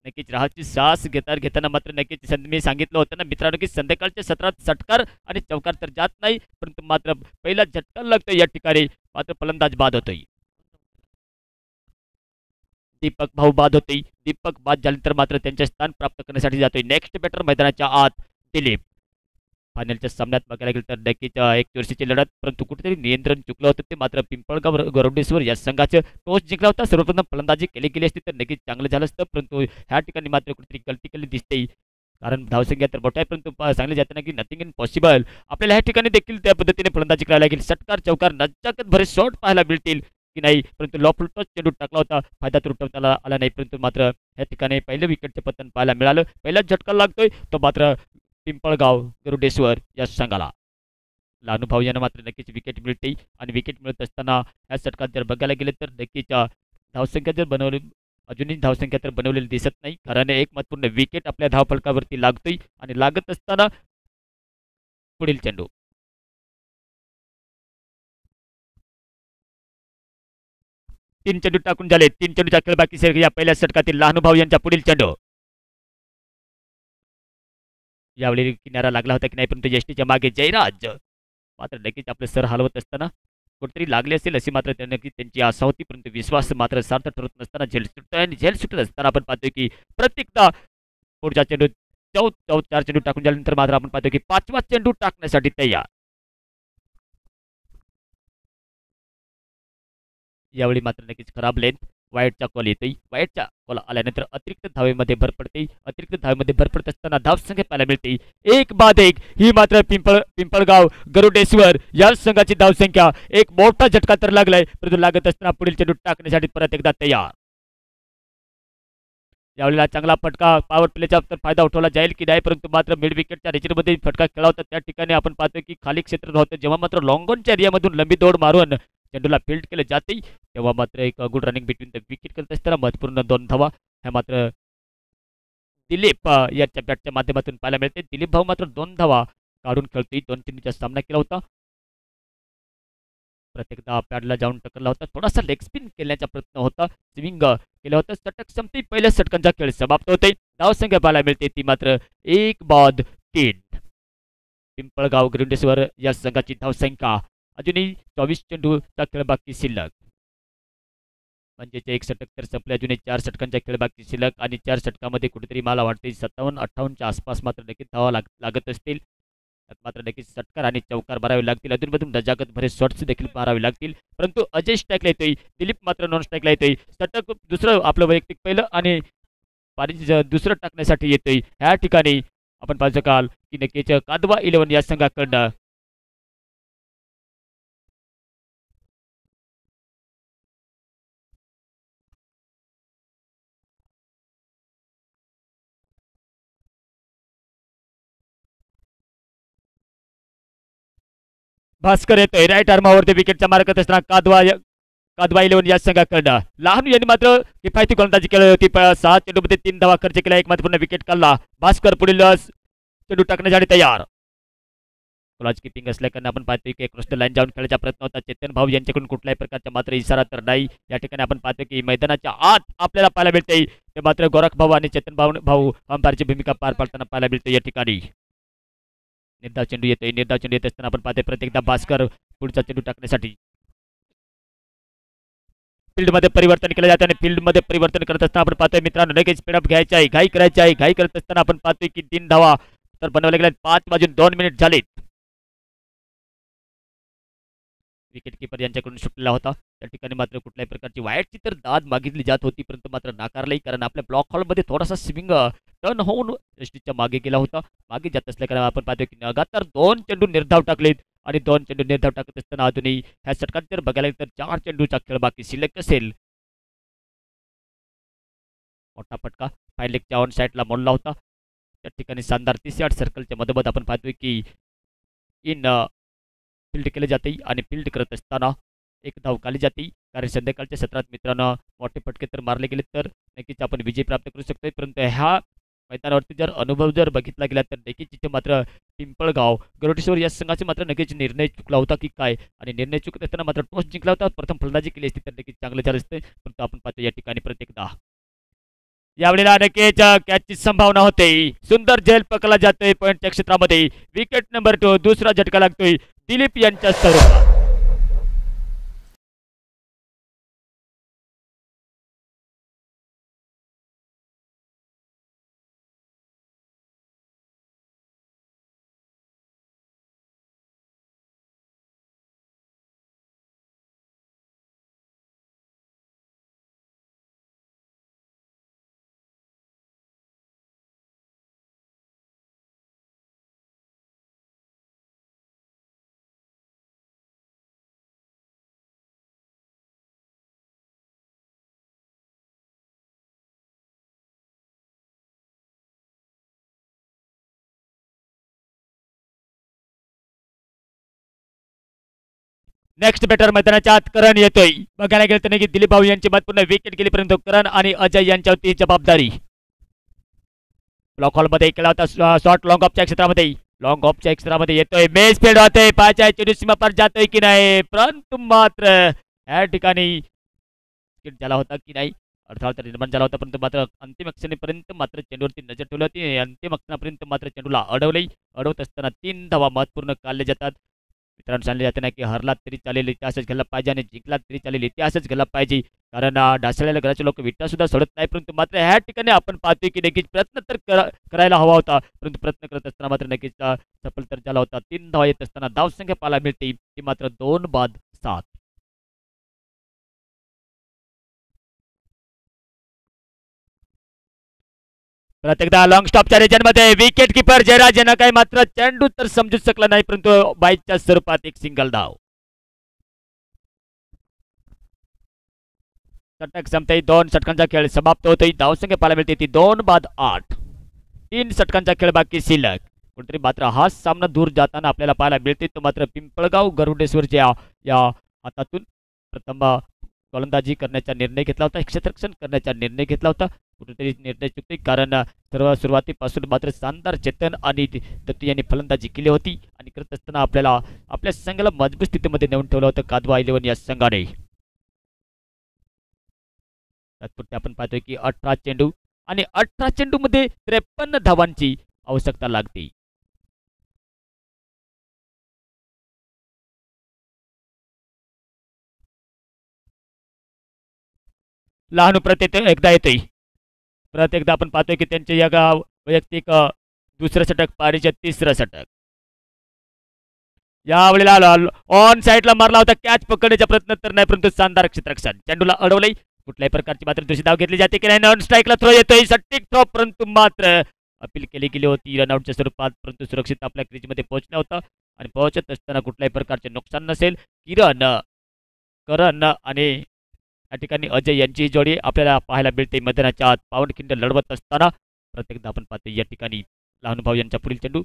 नक्कीच राहायची सास घेताना मात्र नक्कीच मी सांगितलं होतं ना मित्रांनो, की संध्याकाळच्या सत्रात षटकार आणि चौकार तर जात नाही, परंतु मात्र पहिला झटका लागतो या ठिकाणी मात्र फलंदाज बाद होतोय. दीपक भाऊ बाद होते. दीपक बाद झाल्यानंतर मात्र त्यांचे स्थान प्राप्त करण्यासाठी जातोय नेक्स्ट बॅटर मैदानाच्या आत दिलीप. फायनलच्या सामन्यात बघायला गेलं तर नक्कीच एक चुरशीची लढत, परंतु कुठेतरी नियंत्रण चुकलं होतं ते मात्र पिंपळगाव गरुडेश्वर या संघाचं टॉस जिंकला होता. सर्वप्रथम फलंदाजी गेली असती तर नक्कीच चांगलं झालं असतं, परंतु ह्या ठिकाणी मात्र कुठेतरी गलती केली दिसते. कारण धावसंख्या तर मोठा आहे, परंतु सांगले जाताना की नथिंग इम्पॉसिबल. आपल्याला ह्या ठिकाणी देखील त्या पद्धतीने फलंदाजी करायला लागेल. षटकार चौकार नजाकत भरे शॉट पाहायला मिळतील की नाही, परंतु लॉ फुलटॉस चेंडू टाकला होता, फायदा तुटवता आला नाही, परंतु मात्र या ठिकाणी पहिलं विकेटचे पतन पाहायला मिळालं. पहिलाच झटका लागतोय तो मात्र पिंपळगाव गरुडेश्वर या संघाला. लानूभाऊ यांना मात्र नक्कीच विकेट मिळते आणि विकेट मिळत असताना या षटकात जर बघायला गेले तर नक्कीच धावसंख्या जर बनवली, अजूनही धावसंख्या तर बनवलेली दिसत नाही, कारण एक महत्त्वपूर्ण विकेट आपल्या धावफलकावरती लागतोय आणि लागत असताना पुढील चेंडू. तीन चेंडू टाकून झाले. तीन चेंडूचा खेळ बाकी या पहिल्या षटकातील लहानूभाऊ यांच्या पुढील चेंडू. यावेळी किनारा लागला होता की नाही, परंतु यष्टीच्या मागे जयराज मात्र नक्कीच आपलं सर हलवत असताना कुठेतरी लागले असेल अशी मात्र नक्की त्यांची आशा होती, परंतु विश्वास मात्र सार्थ ठरत नसताना झेल सुटतोय आणि झेल सुटत असताना आपण पाहतोय की प्रत्येकदा पुढच्या चेंडू चार चेंडू टाकून झाल्यानंतर मात्र आपण पाहतोय की पाचवा चेंडू टाकण्यासाठी तयार. यावेळी मात्र नक्कीच खराब लेंथ वाईटचा कॉल येतोय. वाईटचा कॉल आल्यानंतर अतिरिक्त धावेमध्ये भर पडते. अतिरिक्त धावेमध्ये भर पडत असताना धावसंख्या पाहायला मिळते 1-1. ही मात्र पिंपळगाव गरुडेश्वर या संघाची धावसंख्या. एक मोठा झटका तर लागलाय, परंतु लागत असताना पुढील चेंडू टाकण्यासाठी परत एकदा तयार. यावेळेला चांगला फटका पॉवर प्लेचा तर फायदा उठवला जाईल की नाही, परंतु मात्र मिड विकेटच्या रेचरमध्ये फटका खेळला होता. त्या ठिकाणी आपण पाहतो की खाली क्षेत्र होतं, जेव्हा मात्र लॉंगॉनच्या एरियामधून लंबी दौड मारून चेंडूला फील्ड केले जाते, तेव्हा मात्र एक good running between the wicket करत असताना महत्वपूर्ण 2 धावा ह्या मात्र दिलीप यांच्या बॅटच्या माध्यमातून पाहायला मिळते. दिलीप भाऊ मात्र 2 धावा काढून खेळतोय. 2 चेंडूचा सामना केला होता. प्रत्येकदा पॅडला जाऊन टकरला होता. थोडासा लेग स्पिन केल्याचा प्रयत्न होता, स्विंग केलं होतं. षटक संपते. पहिल्या षटकांचा खेळ समाप्त होते. धावसंख्या पाहायला मिळते ती मात्र 1-3. पिंपळगाव गरुडेश्वर या संघाची धावसंख्या अजूनही 24 चेंडूचा खेळ बाकी शिल्लक, म्हणजे एक षटक तर संपले, अजूनही 4 षटकांचा खेळ बाकी शिल्लक आणि 4 षटकामध्ये कुठेतरी मला वाटते 57-58च्या आसपास मात्र नक्कीच धावा लागत असतील. त्यात मात्र नक्कीच षटकार आणि चौकार मारावे लागतील. अधूनमधून नजाकत भरे शॉट्स देखील मारावे लागतील, परंतु अजय स्ट्राईकला येतोय, दिलीप मात्र नॉन स्ट्राईकला येतोय. षटक दुसरं आपलं वैयक्तिक पहिलं आणि पारी दुसरं टाकण्यासाठी येतोय. ह्या ठिकाणी आपण पाहू शकाल की नक्कीच कादवा 11 या संघाकडनं भास्कर येतोय. राईट आर्मावरती विकेटचा मार्ग करत असताना कादवा 11 या संघाकडनं लहानू यांनी मात्र किफायती गोलंदाजी केली होती. 6 चेंडूमध्ये 3 धावा खर्च केला, एक महत्त्वपूर्ण विकेट काढला. भास्कर पुढील चेंडू टाकण्यासाठी तयार. क्लॉज किपिंग असल्याकडनं आपण पाहतोय की क्रॉस द लाईन जाऊन खेळायचा प्रयत्न होता. चेतन भाऊ यांच्याकडून कुठल्याही प्रकारचा मात्र इशारा तर नाही. या ठिकाणी आपण पाहतो की मैदानाच्या आत आपल्याला पाहायला मिळते ते मात्र गोरख भाऊ आणि चेतन भाऊ अंपायरची भूमिका पार पाडताना पाहायला मिळते. या ठिकाणी निर्धाव चेंडू येतोय. निर्धाव चेंडू येत असताना आपण पाहतोय प्रत्येकदा भास्कर पुढचा चेंडू टाकण्यासाठी फील्डमध्ये परिवर्तन केलं जातं आणि फील्डमध्ये परिवर्तन करत असताना आपण पाहतोय मित्रांनो लगेच स्पीडअप घ्यायचा आहे, घाई करायची आहे. घाई करत असताना आपण पाहतोय की 3 धावा तर बनवल्या गेल्या. 5:02 झालेत. विकेट किपर यांच्याकडून सुटलेला होता. त्या ठिकाणी मात्र कुठल्याही प्रकारची वाईटची तर दाद मागितली जात होती, परंतु मात्र नाकारली, कारण आपल्या ब्लॉक हॉलमध्ये थोडासा स्विंग टर्न होऊन यष्टीच्या मागे गेला होता. मागे जात असल्या कारण आपण पाहतो की लगातार 2 चेंडू निर्धाव टाकलेत आणि 2 चेंडू निर्धाव टाकत असताना अजूनही ह्या षटकात जर बघायला तर 4 चेंडूचा खेळ बाकी शिल्लक असेल. मोठा फटका फायलेकच्या ऑन साईडला मोडला होता. त्या ठिकाणी शानदार 30 यार्ड सर्कलच्या मधोमध आपण पाहतोय की इन फील्ड केले जाते आणि फील्ड करत असताना एक धाव काढली जाते, कारण संध्याकाळच्या सत्रात मित्रांनो मोठे फटके तर मारले गेले तर नक्कीच आपण विजय प्राप्त करू शकतो. परंतु ह्या मैदानावरती जर अनुभव जर बघितला गेला तर नक्कीच तिथे मात्र पिंपळगाव गरुडेश्वर या संघाचे मात्र नक्कीच निर्णय चुकला होता की काय, आणि निर्णय चुकत असताना मात्र टॉस जिंकला होता. प्रथम फलंदाजी केली असती तर नक्कीच चांगलं झालं असते, परंतु आपण पाहतो या ठिकाणी प्रत्येकदा यावेळेला नक्कीच कॅचची संभावना होते. सुंदर झेल पकडला जातोय पॉईंटच्या क्षेत्रामध्ये. विकेट नंबर 2 दुसरा झटका लागतोय दिलीप यांच्या स्वरूपात. नेक्स्ट बॅटर मैदानाच्या आत करण येतोय. बघायला गेलं तर की दिलीप भाऊ यांची महत्वपूर्ण विकेट गेली, परंतु करण आणि अजय यांच्यावरती जबाबदारी. ब्लॉक हॉलमध्ये केला होता शॉट लॉंग ऑफच्या क्षेत्रामध्ये. लॉंग ऑफच्या क्षेत्रामध्ये येतोय. मेस फील्ड होतोय. पायच्या चेंडू सीमा पर जातोय की नाही, परंतु मात्र या ठिकाणी झाला होता की नाही अडथळा तर निर्माण झाला होता, परंतु मात्र अंतिम क्षणीपर्यंत मात्र चेंडूवरती नजर ठेवली होती. अंतिम क्षणापर्यंत मात्र चेंडूला अडवले. अडवत असताना 3 धावा महत्वपूर्ण काढले जातात. मित्रांनो सांगले जाते ना की हरलात तरी चालेल इतिहासच घ्यायला पाहिजे आणि जिंकलात तरी चालेल इतिहासच घ्यायला पाहिजे. कारण ढासळलेल्या घराचे लोक विटा सुद्धा सोडत नाही, परंतु मात्र ह्या ठिकाणी आपण पाहतोय की नक्कीच प्रयत्न तर करायला हवा होता, परंतु प्रयत्न करत असताना मात्र नक्कीच सफल तर झाला होता. 3 धावा येत असताना धावसंख्या पाहायला मिळते ती मात्र 2 बाद 7. परत एकदा लॉंग स्टॉपच्या रिजनमध्ये विकेट किपर जयराज यांना काही मात्र चेंडू तर समजू शकला नाही, परंतु बाईकच्या स्वरूपात एक सिंगल धाव. षटक संपते. 2 षटकांचा खेळ समाप्त होतोय. धावसंख्या पाहायला मिळते ती 2 बाद 8. 3 षटकांचा खेळ बाकी शिल्लक. कुठेतरी मात्र हा सामना दूर जाताना आपल्याला पाहायला मिळते, तो मात्र पिंपळगाव गरुडेश्वरच्या या हातातून प्रथम गोलंदाजी करण्याचा निर्णय घेतला होता, क्षेत्ररक्षण करण्याचा निर्णय घेतला होता. कुठेतरी निर्णय चुकतोय, कारण सर्व सुरुवातीपासून मात्र शानदार चेतन आणि दत्तू यांनी फलंदाजी केली होती आणि करत असताना आपल्याला आपल्या संघाला मजबूत स्थितीमध्ये नेऊन ठेवलं होतं कादवा 11 या संघाने. तात्पुरते आपण पाहतोय की 18 चेंडू आणि 18 चेंडू मध्ये 53 धावांची आवश्यकता लागते. लहान परत एकदा येतोय. परत एकदा आपण पाहतोय की त्यांचे या वैयक्तिक दुसरं षटक पारीचे तिसरं षटक. यावेळेला ऑन साईडला मारला होता कॅच पकडण्याचा प्रयत्न तर नाही, परंतु शानदार क्षेत्ररक्षण चेंडूला अडवलंय. कुठल्याही प्रकारची मात्र दुसरी धाव घेतली जाते की नाही. नॉन स्ट्राईकला थ्रो येतोय सटीक थ्रो, परंतु मात्र अपील केली गेली होती रनआउटच्या स्वरूपात, परंतु सुरक्षित आपल्या क्रीजमध्ये पोहोचला होता आणि पोहोचत असताना कुठल्याही प्रकारचे नुकसान नसेल. करण आणि या ठिकाणी अजय यांची जोडी आपल्याला पाहायला मिळते मैदानाच्या आत पावनखिंड लढवत असताना. प्रत्येकदा आपण पाहतो या ठिकाणी लहान भाऊ यांच्या पुढील चेंडू.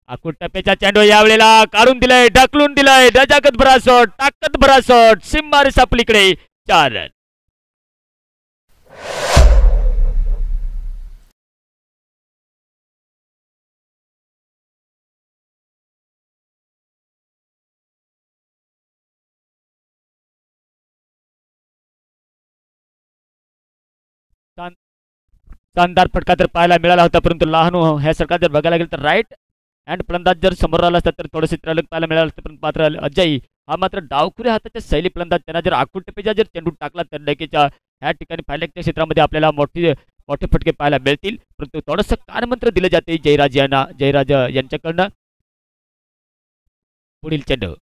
आखूड टप्प्याचा चेंडू यावेळेला काढून दिलाय, ढकलून दिलाय. रजाकत भरा शॉट, ताकद भरा शॉट, सिम्मारे सापलीकडे 4 रन. शानदार फटका तर पाहायला मिळाला होता, परंतु लहानू ह्यासारखा जर बघायला गेलं तर राईट हँड फलंदाज जर समोर आला असता तर थोडंसं चित्रालक पाहायला मिळालं असतं, पण मात्र अजय हा मात्र डावखुऱ्या हाताच्या शैली फलंदाज. त्यांना जर आखूड टप्प्याचा जर चेंडू टाकला तर नक्कीच ह्या ठिकाणी फायलेकच्या क्षेत्रामध्ये आपल्याला मोठे फटके पाहायला मिळतील, परंतु थोडंसं कानमंत्र दिले जाते जयराज यांच्याकडनं. पुढील चेंडू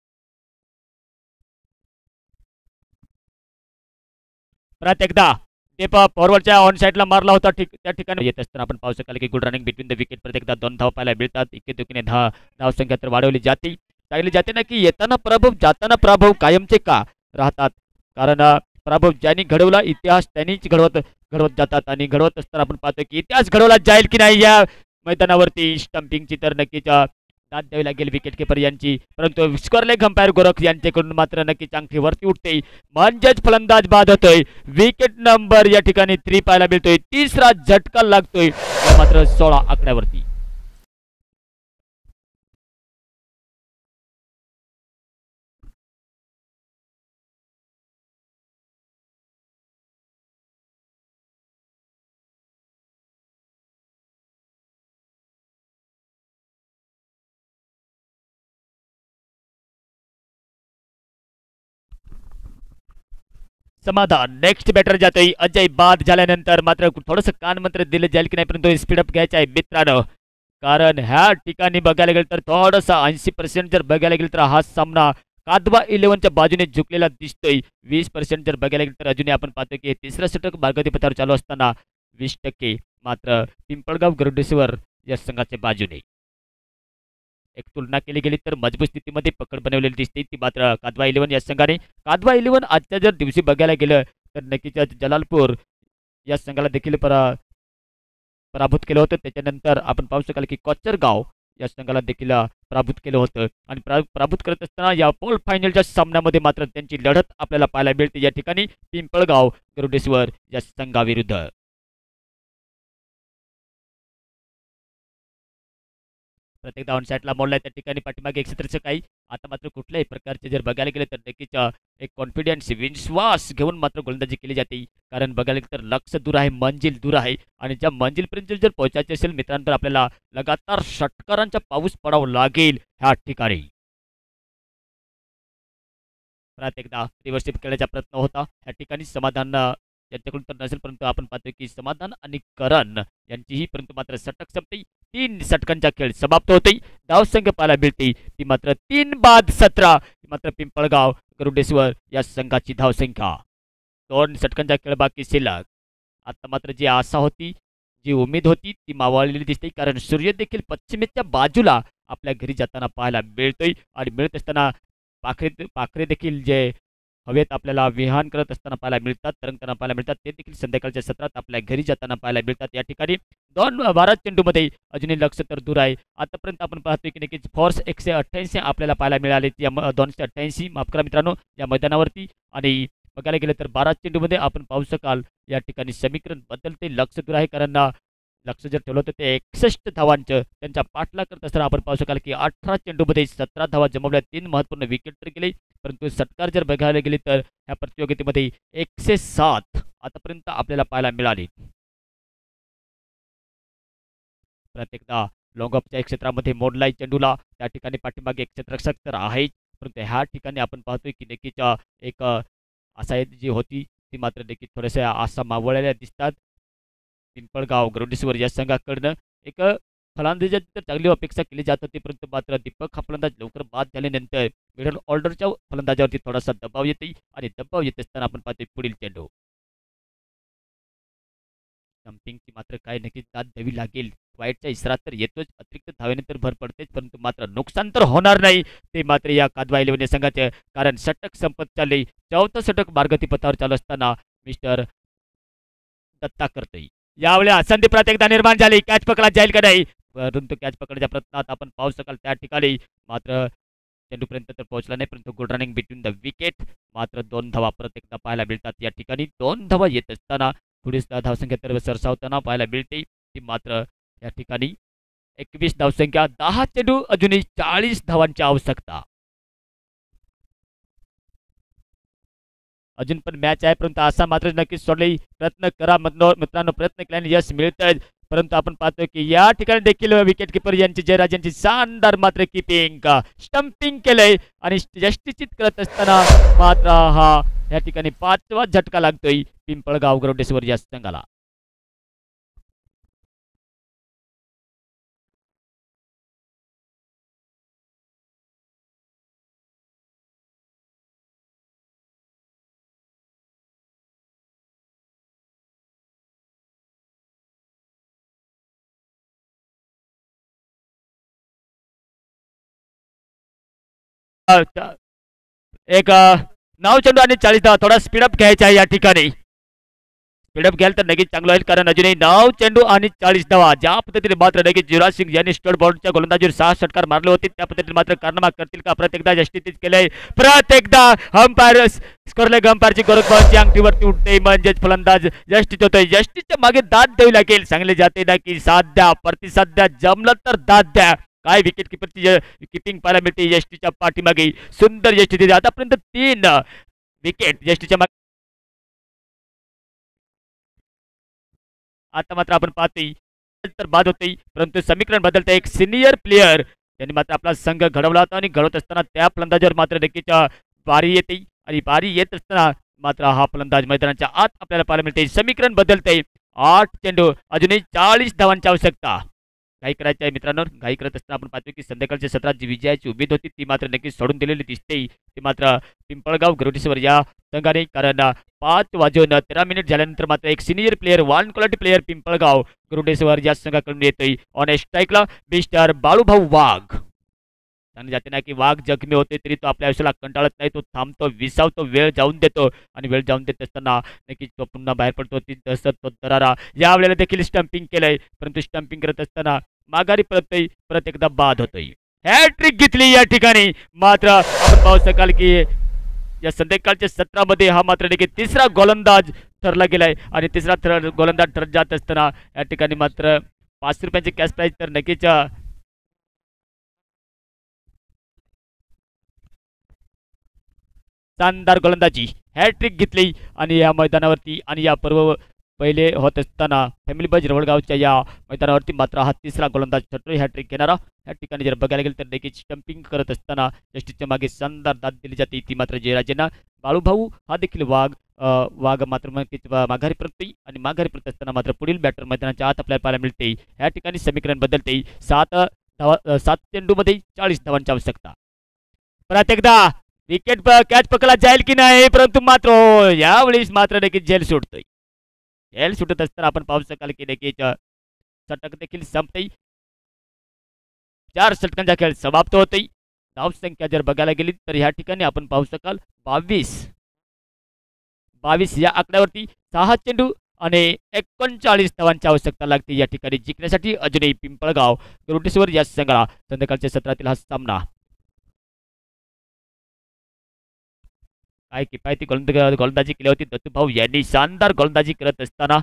परत एकदा ते फॉरवर्डच्या ऑन साईडला मारला होता, त्या ठिकाणी येत असताना आपण पाहू शकाल की good running between the wicket. परत एकदा 2 धाव पाहायला मिळतात. इकडे धावसंख्या तर वाढवली जाते. सांगितली जाते ना की येताना प्रभाव जाताना प्रभाव कायमचे का राहतात, कारण प्रभाव ज्यांनी घडवला इतिहास त्यांनीच घडवत जातात आणि घडवत असताना आपण पाहतो की इतिहास घडवला जाईल की नाही या मैदानावरती स्टंपिंगची तर नक्कीच दाद द्यावी लागेल विकेट किपर यांची, परंतु स्कोअर लेग अंपायर गोरख यांच्याकडून मात्र नक्कीच अंगठी वरती उठते, म्हणजेच फलंदाज बाद होतोय. विकेट नंबर या ठिकाणी 3 पाहायला मिळतोय. तिसरा झटका लागतोय मात्र 16 आकड्यावरती. समाधान नेक्स्ट बॅटर जातोय अजय बाद झाल्यानंतर मात्र थोडंसं कान मंत्र दिलं जाईल की नाही, परंतु स्पीडअप घ्यायचा आहे मित्रांनो. कारण ह्या ठिकाणी बघायला गेलं तर थोडंसं 80% जर बघायला गेलं तर हा सामना कादवा 11च्या बाजूने झुकलेला दिसतोय. 20% जर बघायला गेलं तर अजूनही आपण पाहतो की तिसरा षटक बार्गदीपथावर चालू असताना 20% मात्र पिंपळगाव गरुडेश्वर या संघाच्या बाजूने. एक तुलना केली गेली तर मजबूत स्थितीमध्ये पकड बनवलेली दिसते ती मात्र कादवा 11 या संघाने. कादवा 11 आजच्या जर दिवशी बघायला गेलं तर नक्कीच जलालपूर या संघाला देखील पराभूत केलं होतं. त्याच्यानंतर आपण पाहू शकाल की कोचरगाव या संघाला देखील पराभूत केलं होतं आणि पराभूत करत असताना या पोल फायनलच्या सामन्यामध्ये मात्र त्यांची लढत आपल्याला पाहायला मिळते या ठिकाणी पिंपळगाव गरुडेश्वर या संघाविरुद्ध. प्रत्येक धावून साईडला मोडलाय त्या ठिकाणी पाठीमागे 113 काही. आता मात्र कुठल्याही प्रकारचे जर बघायला गेले तर नक्कीच एक कॉन्फिडन्स विश्वास घेऊन मात्र गोलंदाजी केली जाते. कारण बघायला गेलं तर लक्ष दूर आहे, मंजिल दूर आहे आणि ज्या मंजिलपर्यंत जर पोहोचायचे असेल मित्रांनो तर आपल्याला लगातार षटकारांचा पाऊस पडावा लागेल ह्या ठिकाणी. परत एकदा रिव्हर्सिप खेळण्याचा प्रयत्न होता ह्या ठिकाणी. समाधान यांच्याकडून तर नसेल, परंतु आपण पाहतोय की समाधान आणि करण यांचीही, परंतु मात्र षटक संपते. 3 षटकांचा खेळ समाप्त होते. धावसंख्या पाहायला मिळते ती मात्र 3 बाद 17. मात्र पिंपळगाव गरुडेश्वर या संघाची धावसंख्या. 2 षटकांचा खेळ बाकी शिल्लक. आता मात्र जी आशा होती, जी उमेद होती ती मावळलेली दिसते. कारण सूर्य देखील पश्चिमेच्या बाजूला आपल्या घरी जाताना पाहायला मिळतोय आणि मिळत असताना पाखरे देखील जे हवेत आपल्याला विहान करत असताना पाहायला मिळतात, तरंगताना पाहायला मिळतात. ते देखील संध्याकाळच्या सत्रात आपल्या घरी जाताना पाहायला मिळतात. या ठिकाणी 12 चेंडूमध्ये अजूनही लक्ष तर दूर आहे. आतापर्यंत आपण पाहतोय की नक्कीच फोर्स 188 आपल्याला पाहायला मिळाले या 288 माफ करा मित्रांनो या मैदानावरती. आणि बघायला गेलं तर 12 चेंडूमध्ये आपण पाहू शकाल या ठिकाणी समीकरण बदलते. लक्ष दूर आहे कारण लक्ष जर ठेवलं तर ते 61 धावांचं त्यांच्या पाठला करत असताना आपण पाहू शकाल की 18 चेंडूमध्ये 17 धावा जमवल्या. 3 महत्त्वपूर्ण विकेट तर गेले, परंतु षटकार जर बघायला गेले तर ह्या प्रतियोगितेमध्ये 107 आतापर्यंत आपल्याला पाहायला मिळाले. प्रत्येकदा लॉंग ऑफच्या क्षेत्रामध्ये मोडलाय चेंडूला. त्या ठिकाणी पाठीमागे एक क्षेत्ररक्षक तर आहेच, परंतु ह्या ठिकाणी आपण पाहतोय की नक्कीच एक आशा जी होती ती मात्र नक्कीच थोड्याशा आशा मावळलेल्या दिसतात. पिंपळगाव गरुडेश्वर या संघाकडनं एक फलंदाजाची तर चांगली अपेक्षा केली जात होती, परंतु मात्र दीपक हा फलंदाज लवकर बाद झाल्यानंतर मिडल ऑर्डरच्या फलंदाजावरती थोडासा दबाव येते आणि दबाव येत असताना आपण पाहतोय पुढील चेंडू. स्टंपिंगची मात्र काय नक्कीच दाद द्यावी लागेल. वाईटचा इशारा तर येतोच, अतिरिक्त धावेने तर भर पडतेच, परंतु मात्र नुकसान तर होणार नाही ते मात्र या कादवा 11 संघाचे. कारण षटक संपत चालले. 4थं षटक बार्गती पथावर चालू असताना मिस्टर दत्ता करतोय. यावेळी संधी परत एकदा निर्माण झाली. कॅच पकडला जाईल का नाही, परंतु कॅच पकडण्याच्या प्रयत्नात आपण पाहू शकाल त्या ठिकाणी मात्र चेंडूपर्यंत तर पोहोचला नाही, परंतु good running between the wicket. मात्र 2 धावा परत एकदा पाहायला मिळतात या ठिकाणी. 2 धावा येत असताना पुढे धावसंख्या तर सरसावताना पाहायला मिळते ती मात्र या ठिकाणी 21 धावसंख्या. 10 चेंडू अजूनही 40 धावांची आवश्यकता. अजून पण मॅच आहे, परंतु असा मात्र नक्कीच सोडले. प्रयत्न करा मित्रांनो, प्रयत्न केल्याने यश मिळतंय, परंतु आपण पाहतो की या ठिकाणी देखील विकेट किपर यांची जयराज यांची शानदार मात्र किपिंग स्टंपिंग केलंय आणि यष्टीचित करत असताना मात्र हा या ठिकाणी 5वा झटका लागतोय पिंपळगाव गरुडेश्वर या संघाला. एक 9 चेंडू आणि 40 धावा. थोडा स्पीडअप घ्यायचा आहे या ठिकाणी. स्पीडअप घ्याल तर नक्कीच चांगलं होईल, कारण अजूनही 9 चेंडू आणि 40 धावा. ज्या पद्धतीने मात्र नक्कीच युवराज सिंग यांनी स्टोर बॉलच्या गोलंदाजीवर 6 षटकार मारले होते त्या पद्धतीने मात्र कारनामा करतील का. परत एकदा यष्टीच केलंय. परत एकदा अंपायर स्कोरलेग अंपायरची गोरखभाऊंची अंगठीवरती उठते, म्हणजेच फलंदाज यष्टीच होतोय. यष्टीच्या मागे दाद द्यावी लागेल. सांगले जाते ना की साथ द्या, प्रतिसाद द्या, जमलं तर दाद द्या. काय विकेट किपरची किपिंग पाहायला मिळते यष्टीच्या पाठीमागे. सुंदर यष्टी. आतापर्यंत 3 विकेट यष्टीच्या मागे. आता मात्र आपण पाहतोय तर बाद होते, परंतु समीकरण बदलतं. एक सिनियर प्लेयर त्यांनी मात्र आपला संघ घडवला होता आणि घडवत असताना त्या फलंदाजावर मात्र नक्कीच बारी येते आणि बारी येत असताना मात्र हा फलंदाज मैदानाच्या आत आपल्याला पाहायला मिळते. समीकरण बदलते. 8 चेंडू अजूनही 40 धावांची आवश्यकता. घाई करायची आहे मित्रांनो. घाई करत असताना आपण पाहतो की संध्याकाळच्या सत्रात जी विजयाची उमेद होती ती मात्र नक्कीच सोडून दिलेली दिसते. ती मात्र पिंपळगाव गरुडेश्वर या संघाने, कारण 5 वाजून 13 मिनिट झाल्यानंतर मात्र एक senior player, one quality player Pimpalgaon Garudeshwar या संघाकडून येतोय. ऑन ए स्ट्राईकला मिस्टर बाळूभाऊ वाघ. सांगले जाते ना की वाघ जखमी होते तरी तो आपल्या आयुष्याला कंटाळत नाही. तो थांबतो, विसावतो, वेळ जाऊन देतो आणि वेळ जाऊन देत असताना नक्कीच तो पुन्हा बाहेर पडतो. तसं तो दरारा यावेळेला देखील स्टंपिंग केलंय, परंतु स्टंपिंग करत असताना माघारी परत एकदा बाद होतोय. हॅट्रिक घेतली या ठिकाणी. मात्र आपण पाहू शकाल की या संध्याकाळच्या सत्रामध्ये हा मात्र देखील तिसरा गोलंदाज ठरला गेलाय आणि तिसरा गोलंदाज ठरत जात असताना या ठिकाणी मात्र 500 रुपयांचे कॅश प्राईज तर नक्कीच शानदार गोलंदाजी, हॅट्रिक घेतली आणि या मैदानावरती आणि या पर्व पहिले होत असताना फॅमिली बज रवळगावच्या या मैदानावरती मात्र हा तिसरा गोलंदाज ठरतोय हॅट्रिक घेणारा. या ठिकाणी जर बघायला गेलं तर देखील स्टंपिंग करत असताना यष्टीच्या मागे शानदार दाद दिली जाते ती मात्र जयराजेंना. बाळूभाऊ हा देखील वाघ मात्र माघारी परततोय आणि माघारी परत असताना मात्र पुढील बॅटर मैदानाच्या आत आपल्याला पाहायला मिळते. या ठिकाणी समीकरण बदलते. 7 चेंडूमध्ये 40 धावांची आवश्यकता. परत एकदा विकेट कॅच पकडला जाईल की नाही, परंतु मात्र यावेळेस मात्र देखील झेल सुटतोय. झेल सुटत असताना आपण पाहू शकाल की देखील षटक देखील संपते. 4 षटकांचा खेळ समाप्त होतोय. धावसंख्या जर बघायला गेली तर या ठिकाणी आपण पाहू शकाल 22 या आकड्यावरती 6 चेंडू आणि 39 धावांची आवश्यकता लागते या ठिकाणी जिंकण्यासाठी. अजूनही पिंपळगाव गरुडेश्वर या संघाला संध्याकाळच्या सत्रातील हा सामना. काय किफायती गोलंदाजी केली होती दत्तूभाऊ यांनी. शानदार गोलंदाजी करत असताना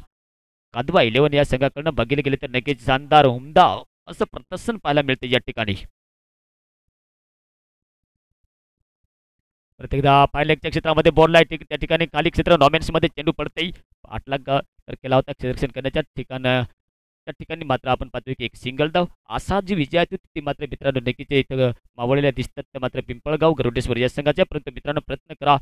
कादवा 11 या संघाकडनं बघितले गेले तर नक्कीच शानदार उमदा असं प्रदर्शन पाहायला मिळते या ठिकाणी. प्रत्येकदा पायलेगच्या क्षेत्रामध्ये बॉल आहे त्या ठिकाणी खाली क्षेत्र नॉमेन्समध्ये चेंडू पडते. 8 लाख तर केला होता क्षेत्ररक्षण करण्याच्या त्या ठिकाणी मात्र आपण पाहतोय की एक सिंगल धाव. असा जी विजय होती ती मात्र मित्रांनो नक्कीच इथं मावळलेल्या दिसतात त्या मात्र पिंपळगाव गरुडेश्वर या संघाच्या. परंतु मित्रांनो प्रयत्न करा,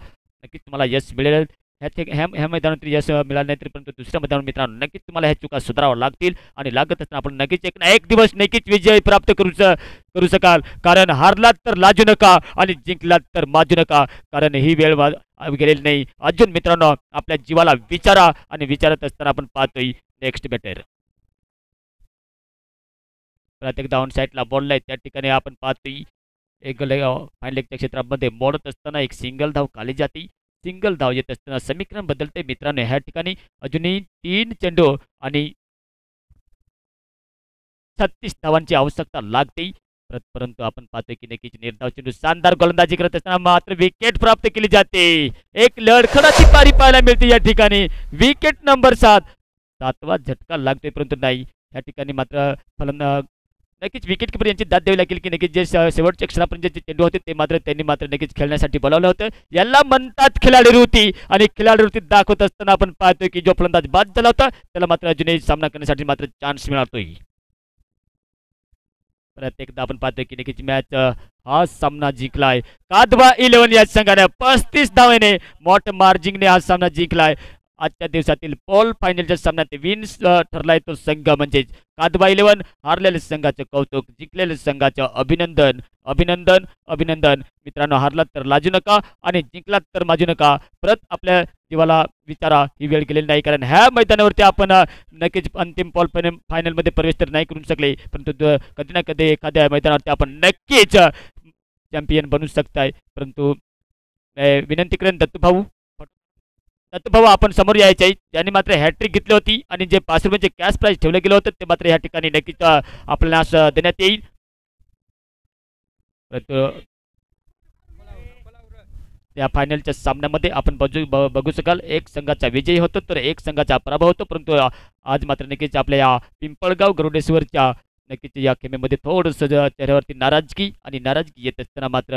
नक्कीच तुम्हाला यश मिळेल. ह्या मैदानात यश मिळालं नाही तरी परंतु दुसऱ्या मैदानात मित्रांनो नक्कीच तुम्हाला ह्या चुका सुधाराव्या लागतील आणि लागत असताना आपण नक्कीच एक दिवस नक्कीच विजय प्राप्त करू शकाल. कारण हारलात तर लाजू नका आणि जिंकलात तर माजू नका, कारण ही वेळ गेलेली नाही अजून. मित्रांनो आपल्या जीवाला विचारा आणि विचारत असताना आपण पाहतोय नेक्स्ट बॅटर. प्रत्येक डाऊन साईडला बॉल आहे त्या ठिकाणी आपण पाहतोय एक फाईन लेगच्या क्षेत्रामध्ये मोडत असताना एक सिंगल धाव खाली जाते. सिंगल धाव येत असताना समीकरण बदलते मित्रांनो. ह्या ठिकाणी अजूनही 3 चेंडू आणि 36 धावांची आवश्यकता लागते. परंतु आपण पाहतोय की नक्कीच निर्धाव चेंडू शानदार गोलंदाजी करत असताना मात्र विकेट प्राप्त केली जाते. एक लडखडाची पारी पाहायला मिळते या ठिकाणी. विकेट नंबर 7वा झटका लागतोय परंतु नाही या ठिकाणी मात्र नक्कीच विकेट किपर यांची दाद द्यावी लागेल की नक्कीच जे शेवटच्या क्षणापर्यंत जे चेंडू होते ते मात्र त्यांनी मात्र नक्कीच खेळण्यासाठी बोलावलं होतं. याला म्हणतात खिलाडी वृत्ती आणि खिलाडी वृत्ती दाखवत असताना आपण पाहतोय की जो फलंदाज बाद झाला होता त्याला मात्र अजूनही सामना करण्यासाठी मात्र चान्स मिळतोय. प्रत्येकदा आपण पाहतोय की नक्कीच मॅच हा सामना जिंकलाय कादवा 11 या संघाने 35 धावेने मोठ्या मार्जिंगने हा सामना जिंकलाय. आजच्या दिवसातील पॉल फायनलच्या सामन्यात विन्स ठरलाय तो संघ म्हणजे कादवा 11. हारलेल्या संघाचं कौतुक, जिंकलेल्या संघाचं अभिनंदन अभिनंदन अभिनंदन. मित्रांनो हारलात तर लाजू नका आणि जिंकलात तर माजू नका. परत आपल्या जीवाला विचारा, ही वेळ गेलेली नाही कारण ह्या मैदानावरती आपण नक्कीच अंतिम पॉल फायनलमध्ये प्रवेश तर नाही करू शकले परंतु कधी ना कधी एखाद्या मैदानावरती आपण नक्कीच चॅम्पियन बनू शकताय. परंतु विनंती करेन दत्तूभाऊ आपण समोर यायचे ज्यांनी मात्र हॅट्रिक घेतली होती आणि जे 5 रुपयांचे कॅश प्राईज ठेवले गेले होते ते मात्र या ठिकाणी नक्कीच आपल्याला देण्यात येईल. त्या फायनलच्या सामन्यामध्ये आपण बघू शकाल एक संघाचा विजयी होतो तर एक संघाचा पराभव होतो. परंतु आज मात्र नक्कीच आपल्या या पिंपळगाव गरुडेश्वरच्या नक्कीच या खेमेमध्ये थोडंसं चेहऱ्यावरती नाराजगी येत असताना मात्र